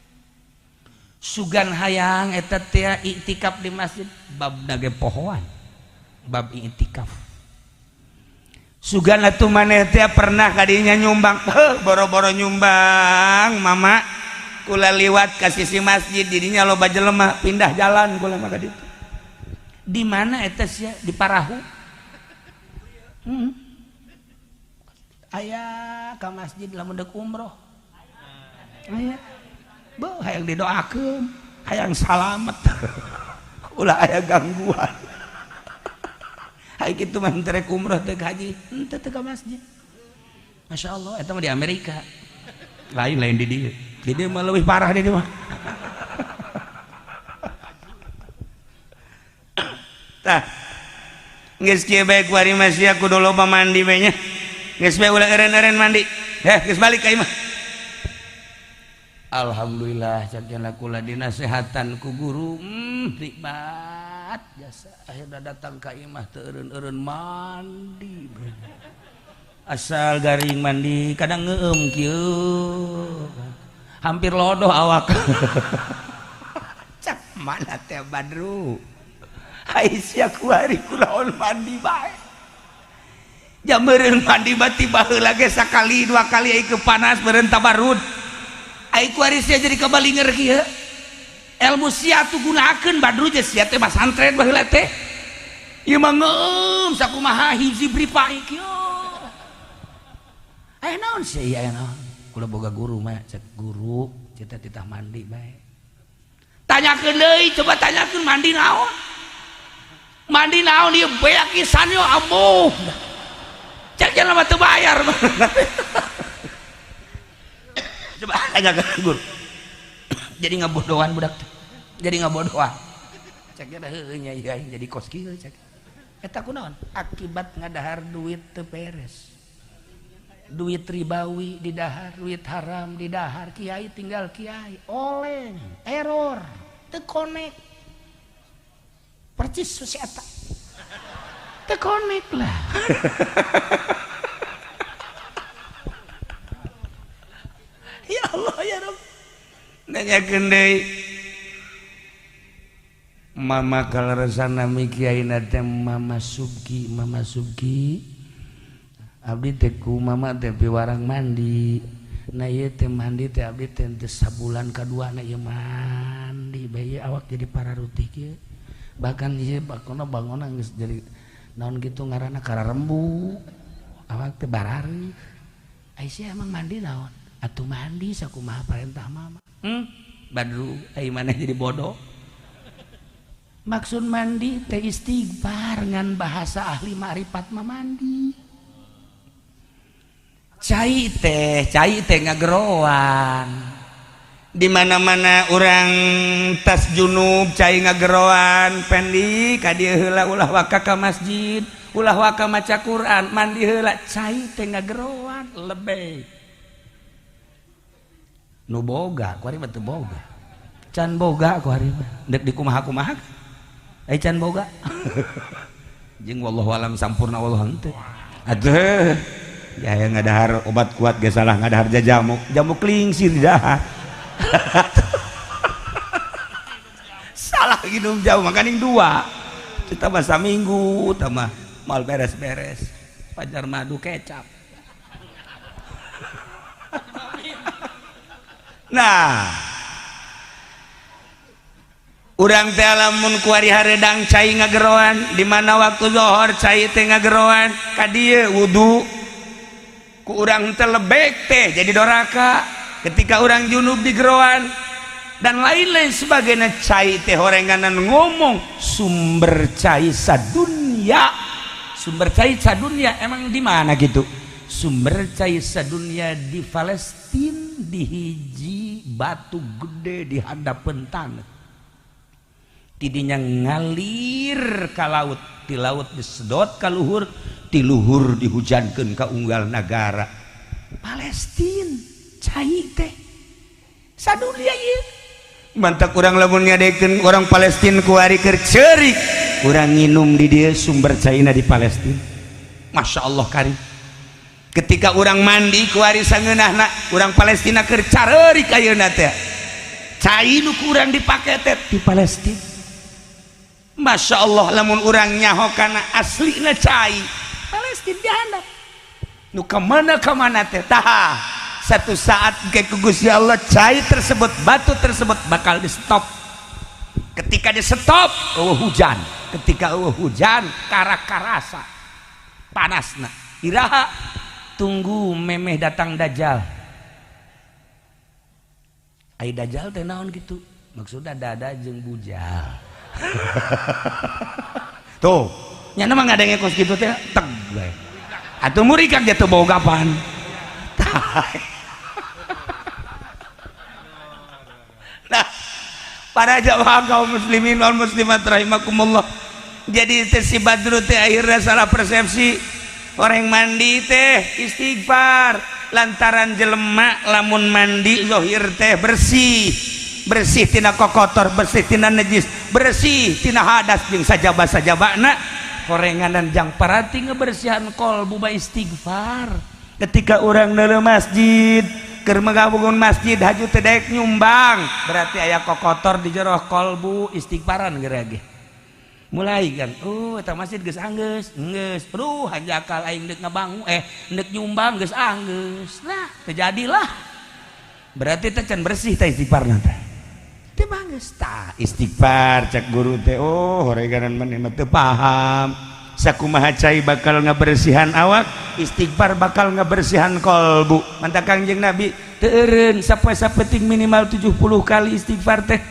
sugan hayang eta teh iktikaf di masjid babna ge pohoan bab iktikaf sugan atuh maneh teh pernah kadinya nyumbang boro-boro nyumbang mama kula liwat ka sisi masjid didinya loba jelema pindah jalan kula mah ka ditu di mana eta sia di Parahu aya ka masjid lamun deuk umroh aya beuh hayang didoakeun hayang salamet ulah aya gangguan hay kitu mah teu rek umroh teh haji henteu teh ka masjid masyaallah eta mah di Amerika lain di dieu mah leuwih parah di dieu mah tah geus kieu bae kuari mah sia kudu loba mandi we nya geus bae ulah eureun-eureun mandi geus balik ka imah alhamdulillah cakna kula dinasehatan ku guru nikmat jasa akhirna datang ka imah teu eureun-eureun mandi asal garing mandi kadang ngeueum kieu hampir lodoh awak cak mana teh Badru hai sia kuari kunaon mandi bae jam meureun mandi tiba heula ge sakali dua kali ai ke panas meureun tabarrud ai ku arisnya jadi kabalinger kieu ilmu sia tu gunakeun badru je sia teh masantren baheula teh ieu mah ngeueum sakumaha hiji bripai kieu aya naon sih aya naon kula boga guru mah cek guru cita titah mandi bae tanyakeun deui coba tanyakeun mandi naon ieu beak pisan yo ambuh cek jangan mah teu bayar coba tanya ke guru jadi ngabodohan budak jadi ngabodohan cek dah heuh nya jadi kos kieu cek eta kunaon akibat ngadahar duit teu beres duit ribawi di dahar duit haram di dahar kiai tinggal kiai oleng error teu connect percis si eta teu connect lah ya Allah ya Rabb nanyakeun deui mama kalaresana mi kiaina teh mama Subki abdi teh ku mama teh piwarang mandi na ieu teh mandi teh abdi teh sabulan kaduana ieu mandi bae awak jadi pararuti kieu bahkan ieu bakona bangona geus jadi naon kitu ngaranna kararembu awak teh barari Aisyah emang mandi naon atuh mandi sakumaha parentah mama badru ai maneh jadi bodoh maksud mandi teh istighfar ngan bahasa ahli makrifat mah mandi cai teh ngageroan di mana-mana orang tas junub cai ngageroan pendi ka dieu heula ulah waka ka masjid ulah waka maca Quran mandi heula cai teh ngageroan lebih nu boga ku ari mah teu boga can boga ku ari mah dek dikumaha-kumaha ai can boga jeung wallahu alam sampurna wallahu henteu aduh ya yang ngadahar obat kuat ge salah ngadahar jamu klingsir dah salah ginum jauh makaning dua kita mah saminggu tambah mal beres-beres pajar madu kecap nah urang teh lamun ku ari hareudang cai ngageroan di mana waktu zuhur cai teh ngageroan ka dieu wudu ku urang teh lebek teh jadi doraka ketika orang junub di geroan dan lain-lain sebagainya cai teh horenganan ngomong sumber cai sadunya emang di mana gitu sumber cai sadunya di Palestina di hiji batu gede di hadapan tanah tidinya ngalir ka laut di laut disedot ka luhur di luhur dihujankeun ka unggal nagara Palestina cai teh sadunya ieu mantak urang lamun ngadekeun orang Palestina ku ari keur ceurik urang nginum di dieu sumber caina di Palestina Masya Allah karim ketika urang mandi ku ari sangeunahna urang Palestina keur careurik ayeuna teh cai nu urang dipake teh di Palestina Masya Allah lamun urang nyaho kana aslina cai Palestina dihandap nu kemana teh tah satu saat ke Gusti Allah cai tersebut batu tersebut bakal di stop ketika di stop hujan ketika hujan karasa panasna iraha tunggu memeh datang dajjal ai dajjal teh naon gitu maksudna dada jeung bujal tuh nyana mah ngadenge kos kitu teh teg we atuh murikak dia teu bogapan nah para jamaah kaum muslimin wal muslimat rahimakumullah jadi teh si Badru teh akhirnya salah persepsi orang mandi teh istighfar lantaran jelema lamun mandi zahir teh bersih tina kokotor bersih tina najis bersih tina hadas jeung sajaba-sajabana korenganan jang parati ngebersihan kolbu ba istighfar ketika orang neuleuh masjid keur megabungun masjid haju teh daek nyumbang berarti aya kokotor di jero kolbu istighfaran geura ge mulai kan eta masjid geus anggeus geus aduh hajakal aing deuk ngabangun deuk nyumbang geus anggeus nah terjadilah berarti teh can bersih teh istighfarna teh teh bagus tah istighfar cek guru teh horeganan maneh mah teu paham sakumaha cai bakal ngabersihan awak istighfar bakal ngabersihan kolbu mantap Kangjeng Nabi teu eureun sapoe-sapeting minimal 70 kali istighfar teh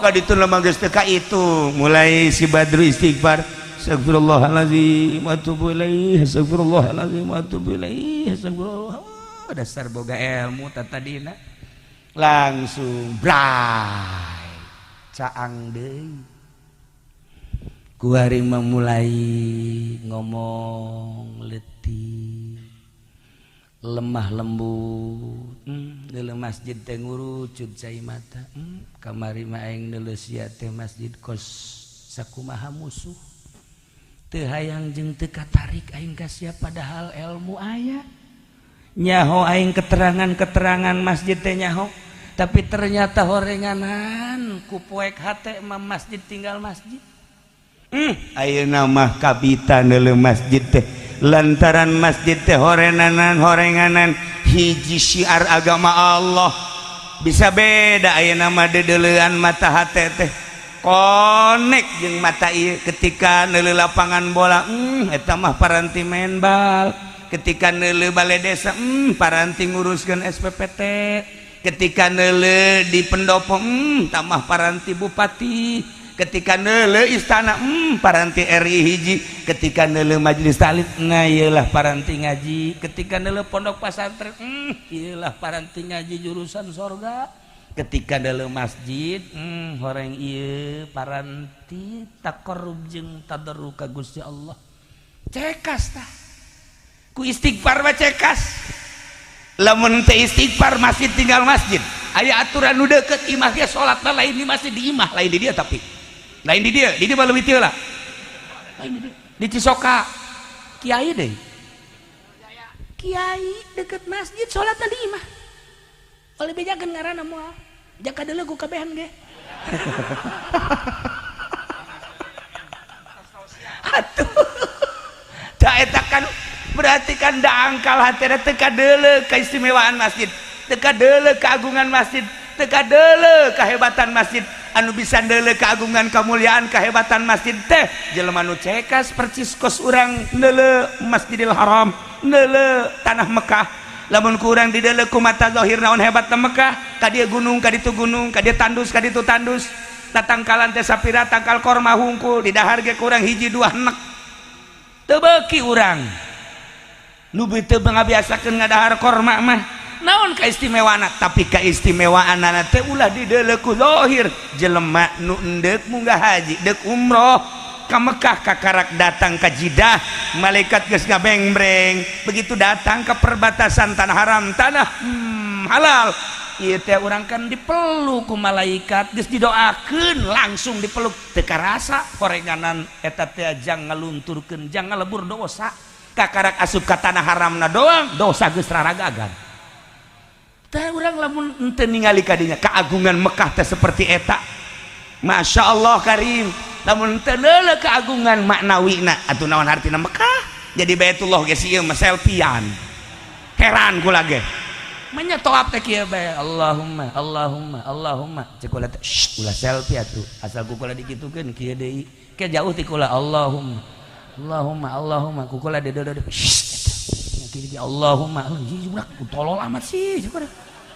kaditu lemah geus teu ka itu mulai si Badru istighfar astagfirullahalazim wa atubu ilaih astagfirullahalazim wa atubu ilaih astagfirullah dasar boga ilmu tatadina langsung bray caang deui ku ari memulai ngomong letih lemah lembut di masjid teh ngurucut cai mata kamari mah aing neulesia teh masjid kos sakumaha musuh teu hayang jeung teu katarik aing ka sia padahal ilmu aya nyaho aing keterangan masjid teh nyaho tapi ternyata horenganan ku poek hate mah masjid tinggal masjid ayeuna mah kabita neuleuh masjid teh lantaran masjid teh horenganan hiji syiar agama Allah bisa beda ayeuna mah dedeleuan mata hate teh konek jeung mata ieu ketika neuleuh lapangan bola eta mah paranti main bal ketika neuleuh balai desa paranti nguruskeun SPPT ketika neuleuh di pendopo tamah paranti bupati ketika neuleuh istana paranti RI hiji ketika neuleuh majelis taklim nah ieulah paranti ngaji ketika neuleuh pondok pesantren ieulah paranti ngaji jurusan sorga ketika neuleuh masjid horeng ieu paranti taqarrub jeung tadarruk ka Gusti Allah cekas tah ku istighfar mah cekas lamun teu istighfar masjid tinggal masjid aya aturan nu deukeut imah ge salatna lain di masjid di imah lain di dia tapi lain di dia mah leuwih teu lah lain di Cisoka kiai deui kiai deket masjid salatna di imah oleh bejakeun ngaranna moal jaka deuleu ku kabehan ge atuh da eta kan berarti kan da angkal hatena teu kadeuleu keistimewaan masjid teu kadeuleu keagungan masjid teu kadeuleu kahebatan masjid anu bisa ndeuleu keagungan kemuliaan kehebatan masjid teh jelema nu cekas percis kos urang ndeuleu Masjidil Haram ndeuleu tanah Mekah lamun ku urang dideuleu ku mata zahir naon hebatna Mekah ka dieu gunung ka ditu gunung ka dieu tandus ka ditu tandus tatangkalan teh sapira tangkal korma hungkul di dahar ge ku urang hiji dua henek teu beuki urang nu teu ngabiasakeun ngadahar korma mah naon kaistimewaana tapi kaistimewaanna teh ulah dideuleu ku zahir jelema nu endek munggah haji deuk umroh ka Mekah kakarak datang ka Jidah malaikat geus ngabengbreng begitu datang ke perbatasan tanah haram tanah halal ieu teh urang kan dipeluk ku malaikat geus didoakeun langsung dipeluk teu karasa horenganan eta teh jang ngalunturkeun jang ngalebur dosa kakarak asup ka tanah haramna doang dosa geus raragagan teh urang lamun teu ningali kadinya keagungan Mekah teh seperti eta Masya Allah karim lamun teu leuleuh keagungan maknawina atuh naon hartina Mekah jadi Baitullah ge ieu mah selfiean heran kula ge manya toab teh kieu bae Allahumma cek kula teh ulah selfie atuh asal kula dikitukeun kieu deui ke jauh ti kula Allahumma kukula de Allahumma budak tolol amat sih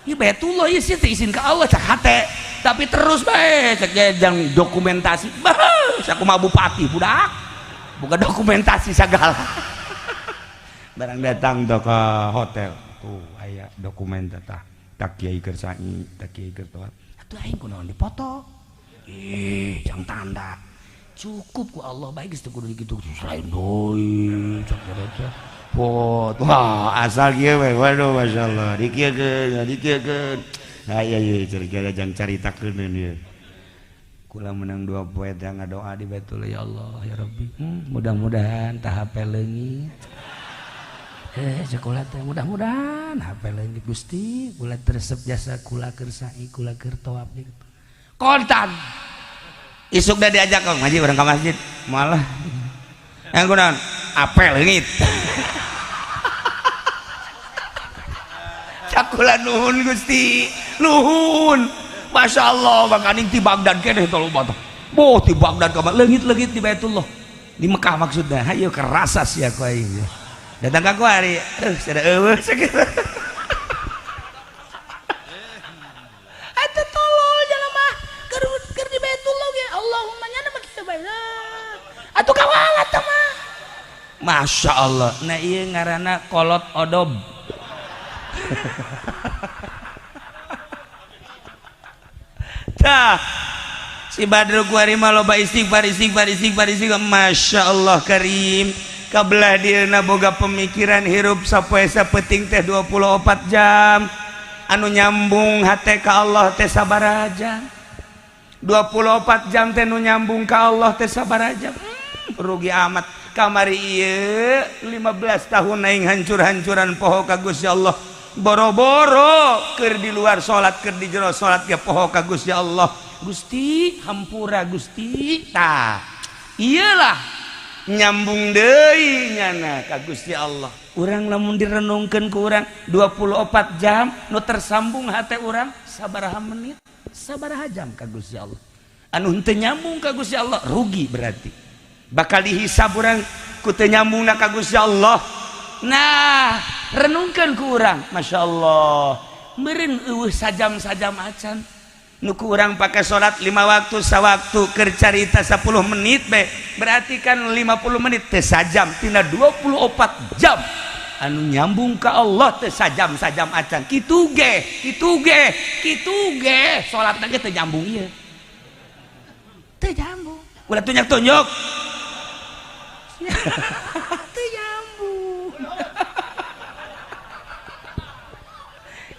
ieu Baitullah ieu sih izin ka Allah cak hate tapi terus bae cek jang dokumentasi sakumaha bupati budak buka dokumentasi sagala barang datang teh ka hotel tuh aya dokumen tah tak kiai keur sa'i tak kiai keur toat atuh aing kunaon dipoto jang tanda cukup ku Allah baik geus teu kudu dikitu selain doi cak teh pot wah asal kieu we waduh masyaallah dikiekeun aya cerita jang caritakeun ieu kula menang 2 poe teh ngadoa di Baitullah ya Allah ya Rabbi mudah-mudahan tah hape leungit sekolah teh mudah-mudahan hape leungit Gusti kula teresep jasa kula keur sa'i kula keur tawaf kontan isuk dah diajak kau ngaji orang ke masjid malah yang gue apel leungit cakula nuhun Gusti nuhun Masya Allah bakaning ti Baghdad keneh tolong batu boh ti Baghdad kamar leungit-leungit di Baitullah di Mekah maksudnya hayu kerasas ya ku aing datang ka ku hari sada eueuh sakitu atuh tolol jelema keur di Baitullah ge Allahumma nya mah kieu bae atuh kawalat teh mah Masya Allah nah ieu ngaranna kolot odob tah si Badru kuari mah loba istighfar Masya Allah karim kabelah dieuna boga pemikiran hirup sapoe sapeting teh 24 jam anu nyambung hate ka Allah teh sabaraha jam 24 jam teh nu nyambung ka Allah teh sabaraha jam rugi amat kamari ieu 15 tahun aing hancur-hancuran poho ka Gusti Allah boro-boro keur di luar salat keur di jero salat ge poho ka Gusti Allah Gusti hampura Gusti tah iyalah nyambung deui nyana ka Gusti Allah urang lamun direnungkeun ku urang 24 jam nu tersambung hate urang sabaraha menit sabaraha jam ka Gusti Allah anu henteu nyambung ka Gusti Allah rugi berarti bakal dihisab urang ku teu nyambungna ka Gusti Allah. Nah renungkan ku urang Masya Allah meureun eueuh sajam-sajam acan nu ku urang pake salat 5 waktu sawaktu keur carita 10 menit be berarti kan 50 menit teh sajam tina 24 jam anu nyambung ka Allah teh sajam-sajam acan kitu ge salatna ge teu nyambung ieu teu nyambung ulah tunjuk-tunjuk teu nyambung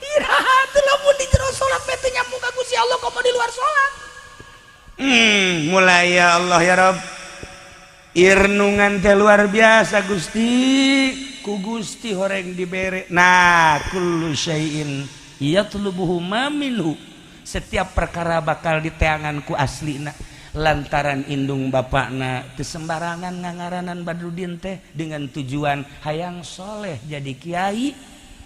iraha teu lamun di jero salat teh nyambung ka Gusti Allah komo di luar salat mulai ya Allah ya Rabb irnungan teh luar biasa Gusti ku Gusti horeng dibere nah kullu syai'in yatlubuhu ma minhu setiap perkara bakal diteangan ku aslina lantaran indung bapakna teu sembarangan ngangaranan Badrudin teh dengan tujuan hayang soleh jadi kiai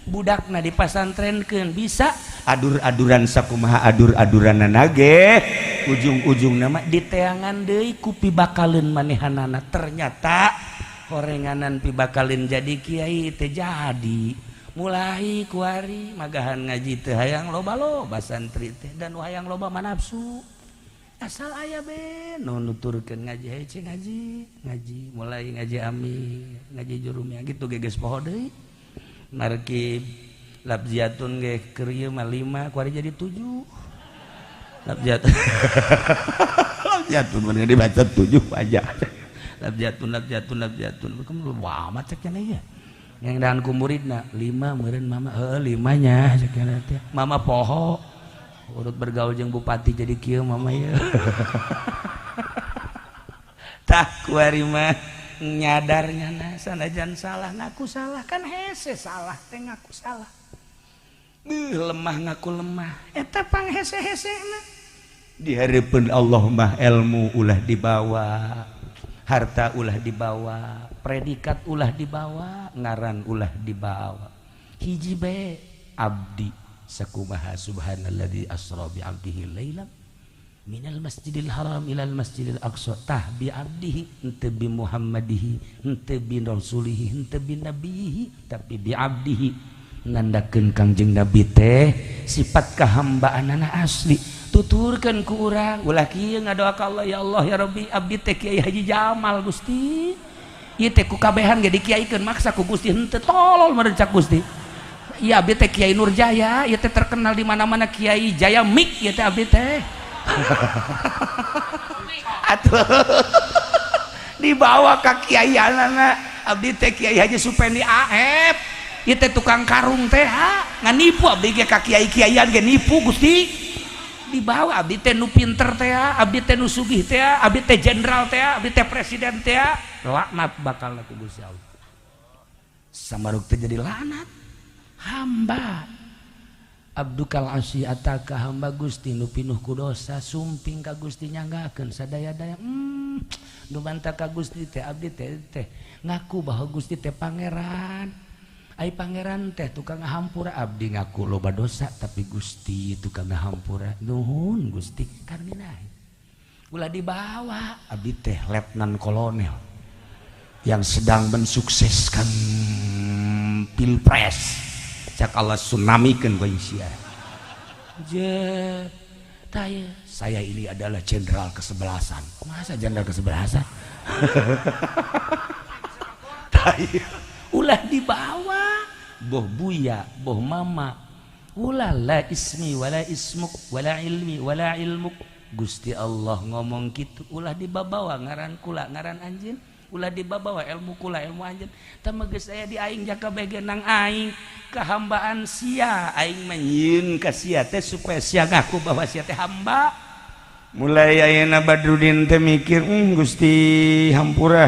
budakna dipasantrenkeun bisa adur-aduran sakumaha adur-aduranana ge ujung-ujung nama diteangan deui ku pibakaleun manehanana ternyata horenganan pibakaleun jadi kiai teh jadi mulai kuari magahan ngaji teh hayang loba-loba santri teh dan hayang loba manapsu asal aya be nu nuturkeun ngaji hece ngaji mulai ngaji ami ngaji jurumnya gitu geges poho deui markib labziatun ge keur ieu mah 5 kuari jadi 7 labziatun labziatun mun dibaca 7 aja labziatun bukan lu amat cek cenah ya yang dan ku muridna 5 meureun mama 5 nya cek cenah teh mama poho urut bergaul jeung bupati jadi kieu mama ya tah kuari mah nyadarnya nah sanajan salah ngaku salah kan hese salah teh ngaku salah lemah ngaku lemah eta pang hese-hesena di hareupeun Allah mah ilmu ulah dibawa harta ulah dibawa predikat ulah dibawa ngaran ulah dibawa hiji bae abdi sakumaha subhanalladzi asra bi 'abdihi lailan minal masjidil haram ilal masjidil aqsa tah bi 'abdihi henteu bi muhammadihi henteu bi rasulihi henteu bi nabihi tapi bi 'abdihi nandakeun kangjeng nabi teh sifat kahambaanana asli tuturkeun ku urang ulah kieu ngadoa ka Allah ya Allah ya Rabbi abdi teh Kiai Haji Jamal Gusti ieu teh ku kabehan ge dikiaikeun maksa ku Gusti henteu tolol merencak Gusti iya abdi teh Kiai Nurjaya ieu teh terkenal di mana-mana Kiai Jaya Mik ieu teh abdi teh atuh dibawa ka kiaianana abdi teh Kiai Haji Supendi Aep ieu teh tukang karung teh ngan nipu abdi ge ka kiai-kiaian ge nipu Gusti dibawa abdi teh nu pinter teh abdi teh nu sugih teh abdi teh jenderal teh abdi teh presiden teh laknat bakal ku Gusti Allah samaruk teh jadi lanat hamba Abdukal asyata ka hamba Gusti nu pinuh ku dosa sumping ka Gusti nyanggakeun sadaya-daya nu bantah ka Gusti teh abdi teh ngaku bahwa Gusti teh pangeran ai pangeran teh tukang ngahampura abdi ngaku loba dosa tapi Gusti tukang ngahampura nuhun Gusti karminahi ulah dibawa abdi teh letnan kolonel yang sedang mensukseskan pilpres cak Allah tsunamikeun bae sia. Saya ini adalah jenderal ke-11. Masa jenderal ke-11? Ulah dibawa boh buya, boh mama. Ulah la ismi wala ismuk wala ilmi wala ilmuk. Gusti Allah ngomong gitu ulah dibawa ngaran kula ngaran anjeun. Ulah dibawa ilmu kula ilmu anjeun tah geus aya di aing jaka bege nang aing kehambaan sia aing menyin ka sia teh supaya sia ngaku bahwa sia teh hamba mulai ayeuna Badrudin teh mikir Gusti hampura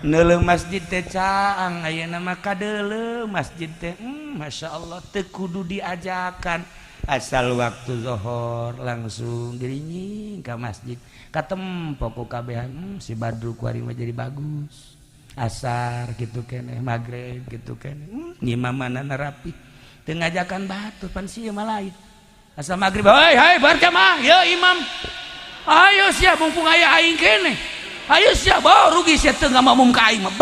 neuleuh masjid teh caang ayeuna mah kadeuleuh masjid teh masyaallah teu kudu diajakan asal waktu zuhur langsung dirinying ke masjid katempo ku kabehan si Badru kuari mah jadi bagus asar gitu keneh magrib gitu keneh ngimamanana rapi teu ngajakan batu pan sieu mah lain asal magrib hai berjamaah ya imam ayo sia mumpung aya aing keneh ayo sia bawa rugi sia teu ngamamum ka aing mah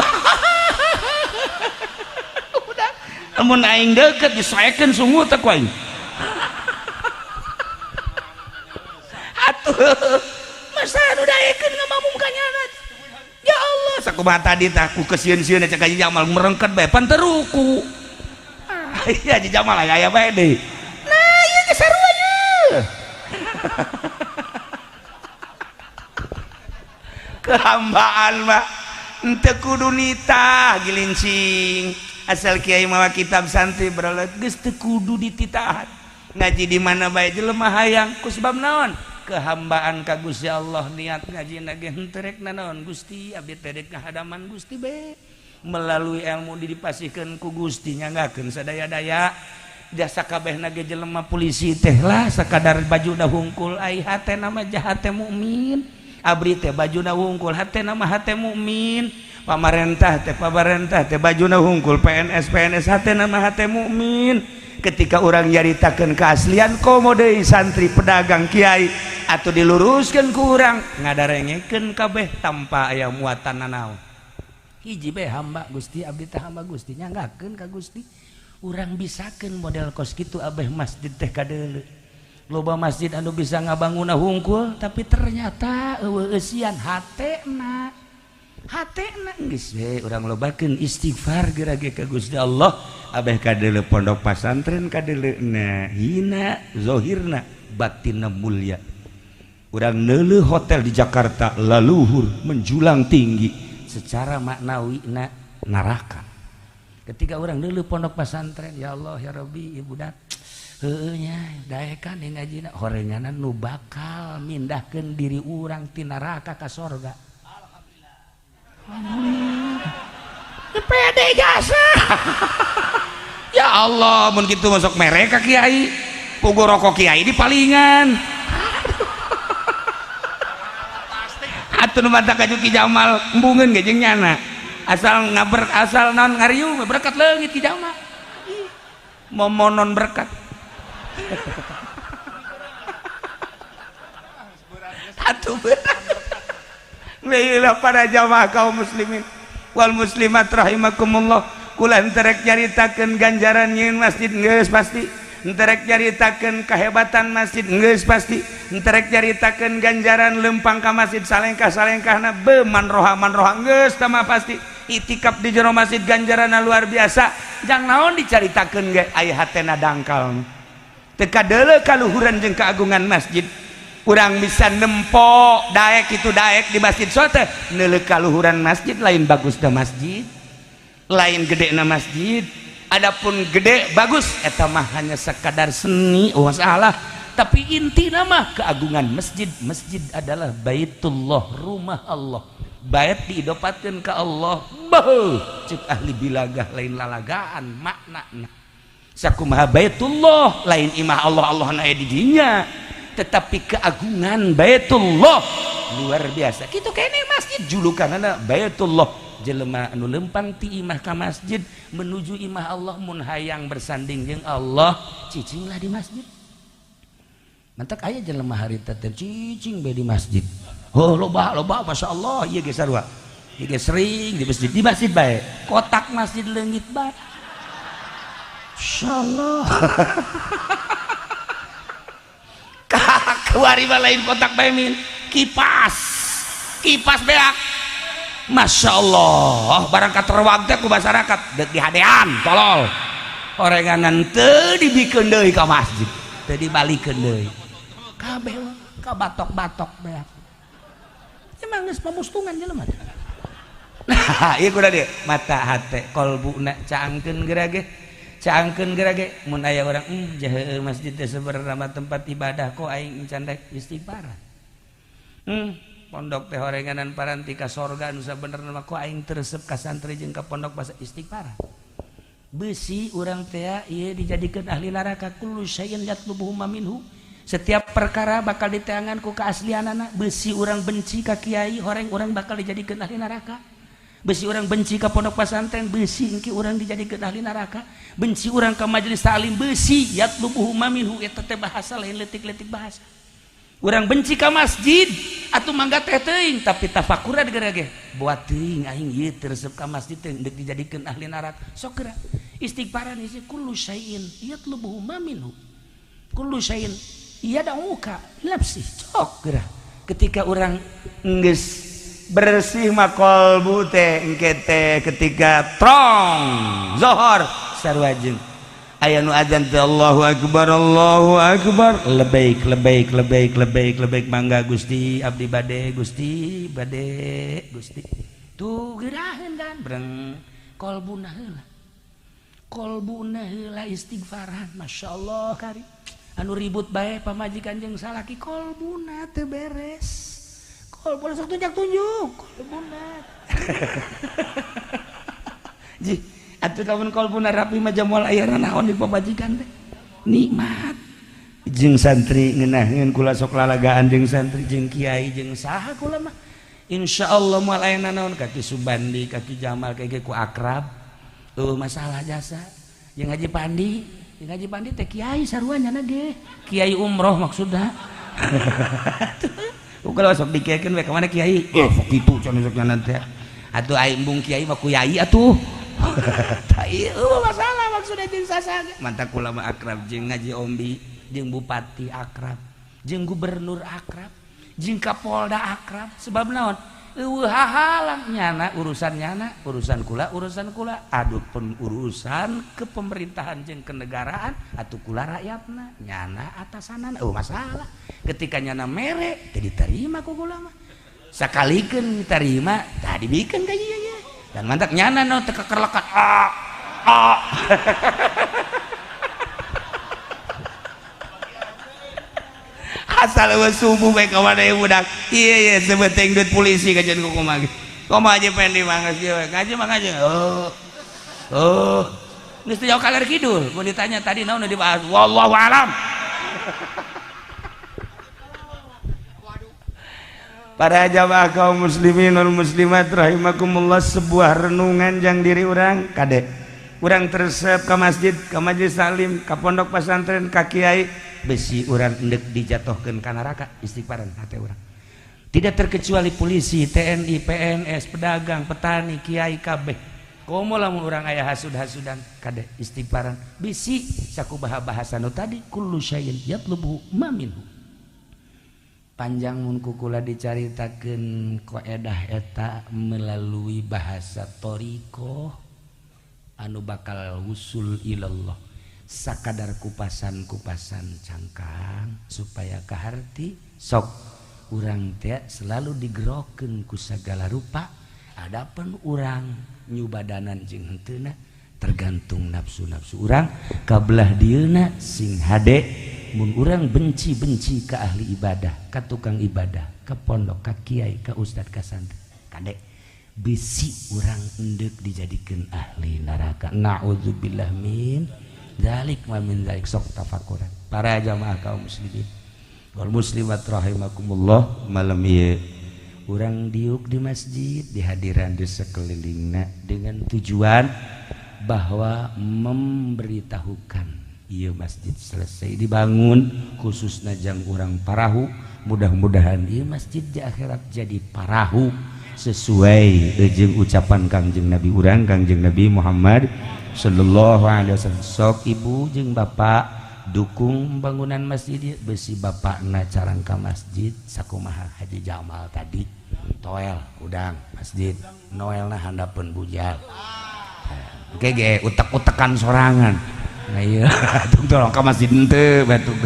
udah amun aing deukeut disoekeun sungu teh ku aing masa anu daekeun ngamamung ka nyanat ya Allah sakumaha tadi tah ku kesieun-sieun cek Haji Jamal merengket bae pan teu ruku iya Haji Jamal aya bae deui nah ieu ge sarua ye kehambaan mah henteu kudu nitah gilincing asal kiai mawa kitab santri berolet geus teu kudu dititahan ngaji di mana bae jelema hayang ku sebab naon kehambaan ka Gusti Allah niat ngaji nage henteu rek naon Gusti abdi teh rek ngahadaman Gusti be melalui ilmu dipasihkeun ku Gusti nyanggakeun sadaya-daya jasa kabehna ge jelema polisi teh lah sakadar bajuna hungkul ai hatena mah jahat teh mukmin abdi teh bajuna hungkul hatena mah hate mukmin pamarentah teh bajuna hungkul PNS hatena mah hate mukmin ketika orang nyaritakeun keaslian komo deui santri pedagang kiai atau diluruskeun ku urang ngadarengekeun kabeh tanpa aya muatan nanaon hiji bae hamba Gusti abdi teh hamba Gusti nyanggakeun ka Gusti urang bisakeun model kos kitu abeh masjid teh kadeuleu loba masjid anu bisa ngabangunna hungkul tapi ternyata eueuh eusian hatena geus we urang lobakeun istighfar gerage ka Gusti Allah abeh kadeuleu pondok pasantren kadeuleuna hina zahirna batinna mulia urang neuleuh hotel di Jakarta laluhur menjulang tinggi secara maknawina neraka ketika urang neuleuh pondok pasantren ya Allah ya Rabbi ibudak heueuh nya daekan di ngajina horenganan nu bakal mindahkeun diri urang ti neraka ka surga pede jasa ya Allah mun kitu masuk mereka kiai pugu rokok kiai di palingan atuh nu mantap ka Ki Jamal embungeun ge jeung nyana asal asal naon ngariung berkat leungit Ki Jamal momonon berkat atuh Baiklah para jamaah kaum muslimin wal muslimat rahimakumullah kula enterek nyaritakeun ganjaran nyeun masjid geus pasti enterek nyaritakeun kahebatan masjid geus pasti enterek nyaritakeun ganjaran lempang ka masjid salengkah-salengkahna man roha geus tah mah pasti itikaf di jero masjid ganjaranna luar biasa jang naon dicaritakeun ge aya hatena dangkal teu kadeuleu kaluhuran jeung keagungan masjid urang bisa nempok daek itu daek di masjid sote neuleuh kaluhuran masjid lain bagus da masjid lain gede na masjid adapun gede bagus eta mah hanya sekadar seni masalah tapi intina mah keagungan masjid adalah baitullah rumah Allah bait diidopatkeun ka Allah beuh cek ahli bilagah lain lalagaan maknana sakumaha Baitullah lain imah Allah Allah na aya di dinya tetapi keagungan Baitullah luar biasa kitu kene masjid julukanana Baitullah jelema anu lempang ti imah ka masjid menuju imah Allah mun hayang bersanding jeung Allah cicinglah di masjid mantak aya jelema harita teh cicing bae di masjid oh loba masya Allah ieu ge sarua ieu ge sering di masjid bae kotak masjid leungit bae insyaallah kawari lain kotak bae min kipas beak masya Allah barang katerwag teh ku masyarakat deuk dihadean tolol orenganan teu dibikeun deui ka masjid teu dibalikeun deui kabeh ka batok-batok beak emang geus pamustungan jelema nah ieu kuda dieu mata hate kolbuna caangkeun gerage mun aya urang jahe masjid teh sabarama tempat ibadah kok aing can rek istighfar pondok teh horenganan paranti ka sorga nu sabenerna mah kok aing teresep ka santri jeung ka pondok basa istighfar beusi urang teh ieu dijadikeun ahli neraka kullu syai'in yatlubuhu minhu setiap perkara bakal diteangan ku keaslianana beusi urang benci ka kiai horeng urang bakal dijadikeun ahli neraka besi orang benci ke pondok pesantren besi engke orang dijadikan ahli neraka benci orang ke majelis taklim besi yatlubuhu minhu eta teh bahasa lain letik-letik bahasa orang benci ke masjid atuh mangga teh teuing tapi tafakuran gerage buat teuing aing ieu teresep ka masjid teh deuk dijadikeun ahli neraka sok geura istighfaran ieu kullu syai'in yatlubuhu minhu kullu syai'in yad'uka nafsi sok geura ketika orang geus bersih makol bute engke teh ketika trong zohor sarua jeung aya nu adzan teh Allahu akbar lebaik mangga Gusti abdi bade Gusti tuh geuraheun kan breng kolbuna heula istighfaran masyaallah kari anu ribut bae pamajikan jeung salaki kolbuna teu beres kalau boleh sok tunjuk kolbunat ji atuh lamun kolbunat rapi mah jamual ayana naon di pabajikan teh nikmat jeung santri ngeunaheun kula sok lalagaan jeung santri jeung kiai jeung saha kula mah insyaallah moal ayana naon kaki Subandi kaki Jamal kaki ku akrab masalah jasa jeung Haji Pandi teh kiai sarua nyana ge kiai umroh maksudna kalau sok dikekeun we ka mana kiai sok kitu can sok nyanan teh atuh aing embung kiai mah ku yai atuh tah ieu masalah maksudna jeung sasaga mantap kula mah akrab jeung Ngaji Ombi jeung Bupati akrab jeung Gubernur akrab jeung Kapolda akrab sebab naon eueuh hahalang nyana urusan kula aduh urusan kepemerintahan jeung kenegaraan atuh kula rakyatna nyana atasanana masalah ketika nyana mere teu diterima ku kula mah sakalikeun diterima tah dibikeun ka ieu dan mantak nyana naon teu kekerlekat asal subuh bae ka mana budak ieu sebenting duit polisi kajian ku kumaha kumaha aja pengen dimangas ieu ngaji mah ngaji geus teu jauh kaler kidul mun ditanya tadi naon nu dibahas wallahu alam para jamaah kaum muslimin wal muslimat rahimakumullah sebuah renungan jang diri urang kade urang teresep ka masjid ka majelis taklim ka pondok pesantren ka kiai besi urang endek dijatuhkeun ka neraka istighfaran hate urang tidak terkecuali polisi TNI PNS pedagang petani kiai kabeh komo lamun urang aya hasud-hasudan kade istighfaran bisi sakumaha bahasa nu tadi kullu syai'in yatlubu minhu panjang mun kukula dicaritakeun qaedah eta melalui bahasa toriko anu bakal wusul ilallah sakadar kupasan cangkang supaya kaharti sok urang teh selalu digerokeun ku sagala rupa adapun urang nyubadanan jeung heuteuna tergantung nafsu-nafsu urang kabelah dieuna sing hade mun urang benci ka ahli ibadah ka tukang ibadah ka pondok ka kiai ka ustad ka santri kade bisi urang endek dijadikeun ahli neraka naudzubillah min Zalik ma min zalik sok tafakuran. Para jamaah kaum muslimin wal muslimat rahimakumullah, malam ieu urang diuk di masjid di hadiran di sekelilingna dengan tujuan bahwa memberitahukan ieu masjid selesai dibangun khususna jang urang parahu, mudah-mudahan ieu masjid di akhirat jadi parahu sesuai jeung ucapan Kangjeng Nabi urang Kangjeng Nabi Muhammad sallallahu alaihi wasallam. Sok ibu jeung bapak dukung bangunan masjid besi bapakna carangka masjid sakumaha Haji Jamal tadi toel udang masjid noelna handapeun bujal ge utek-utekan sorangan nah ieu tolong ka masjid henteu batuk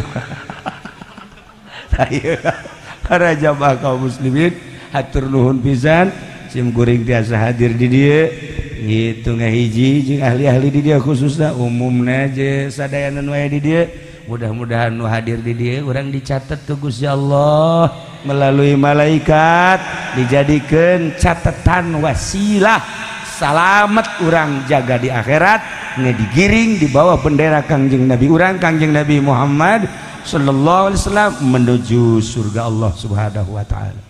ayo para jamaah kaum muslimin hatur nuhun pisan sim kuring tiasa hadir di dieu gitu ngahiji jeung ahli-ahli di dia khususna umumna je sadayana nu aya di dia. Mudah-mudahan nu hadir di dia urang dicatat ku Gusti Allah melalui malaikat dijadikeun catatan wasilah salamet urang jaga di akhirat nge digiring di bawah bendera Kangjeng Nabi urang Kangjeng Nabi Muhammad sallallahu alaihi wasallam menuju surga Allah Subhanahu wa taala.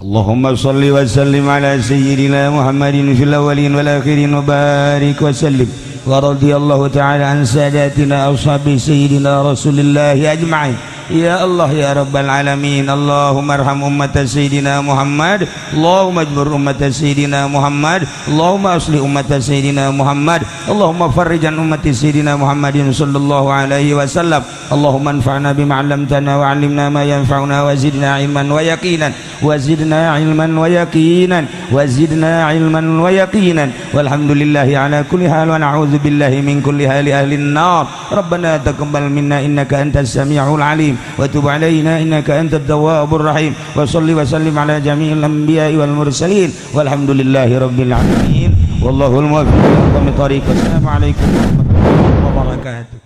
Allahumma salli wa sallim ala sayyidina Muhammadin fil awwalin wal akhirin wa barik wa sallim wa radiyallahu ta'ala an sadatina ashabi sayyidina Rasulillah ajma'in. Ya Allah ya Rabbal alamin, Allahumma arham ummat sayyidina Muhammad, Allahumma ajbur ummat sayyidina Muhammad, Allahumma aslih ummat sayyidina Muhammad, Allahumma farrijan ummat sayyidina Muhammadin sallallahu alaihi wasallam. Allahumma anfa'na bima 'allamtana wa 'allimna ma yanfa'una wa zidna ilman wa yaqinan wa zidna ilman wa yaqinan wa zidna ilman wa yaqinan walhamdulillahi ala kulli hal wa na'udzu billahi min kulli hali ahli an-nar. Rabbana taqabbal minna innaka antas samiul alim wa tub alaina innaka antat tawwabur rahim wa shalli wa sallim ala jami'il anbiya'i wal mursalin walhamdulillahi rabbil alamin wallahu al-muwaffiq ila aqwamit thariq. Assalamu alaikum warahmatullahi wabarakatuh.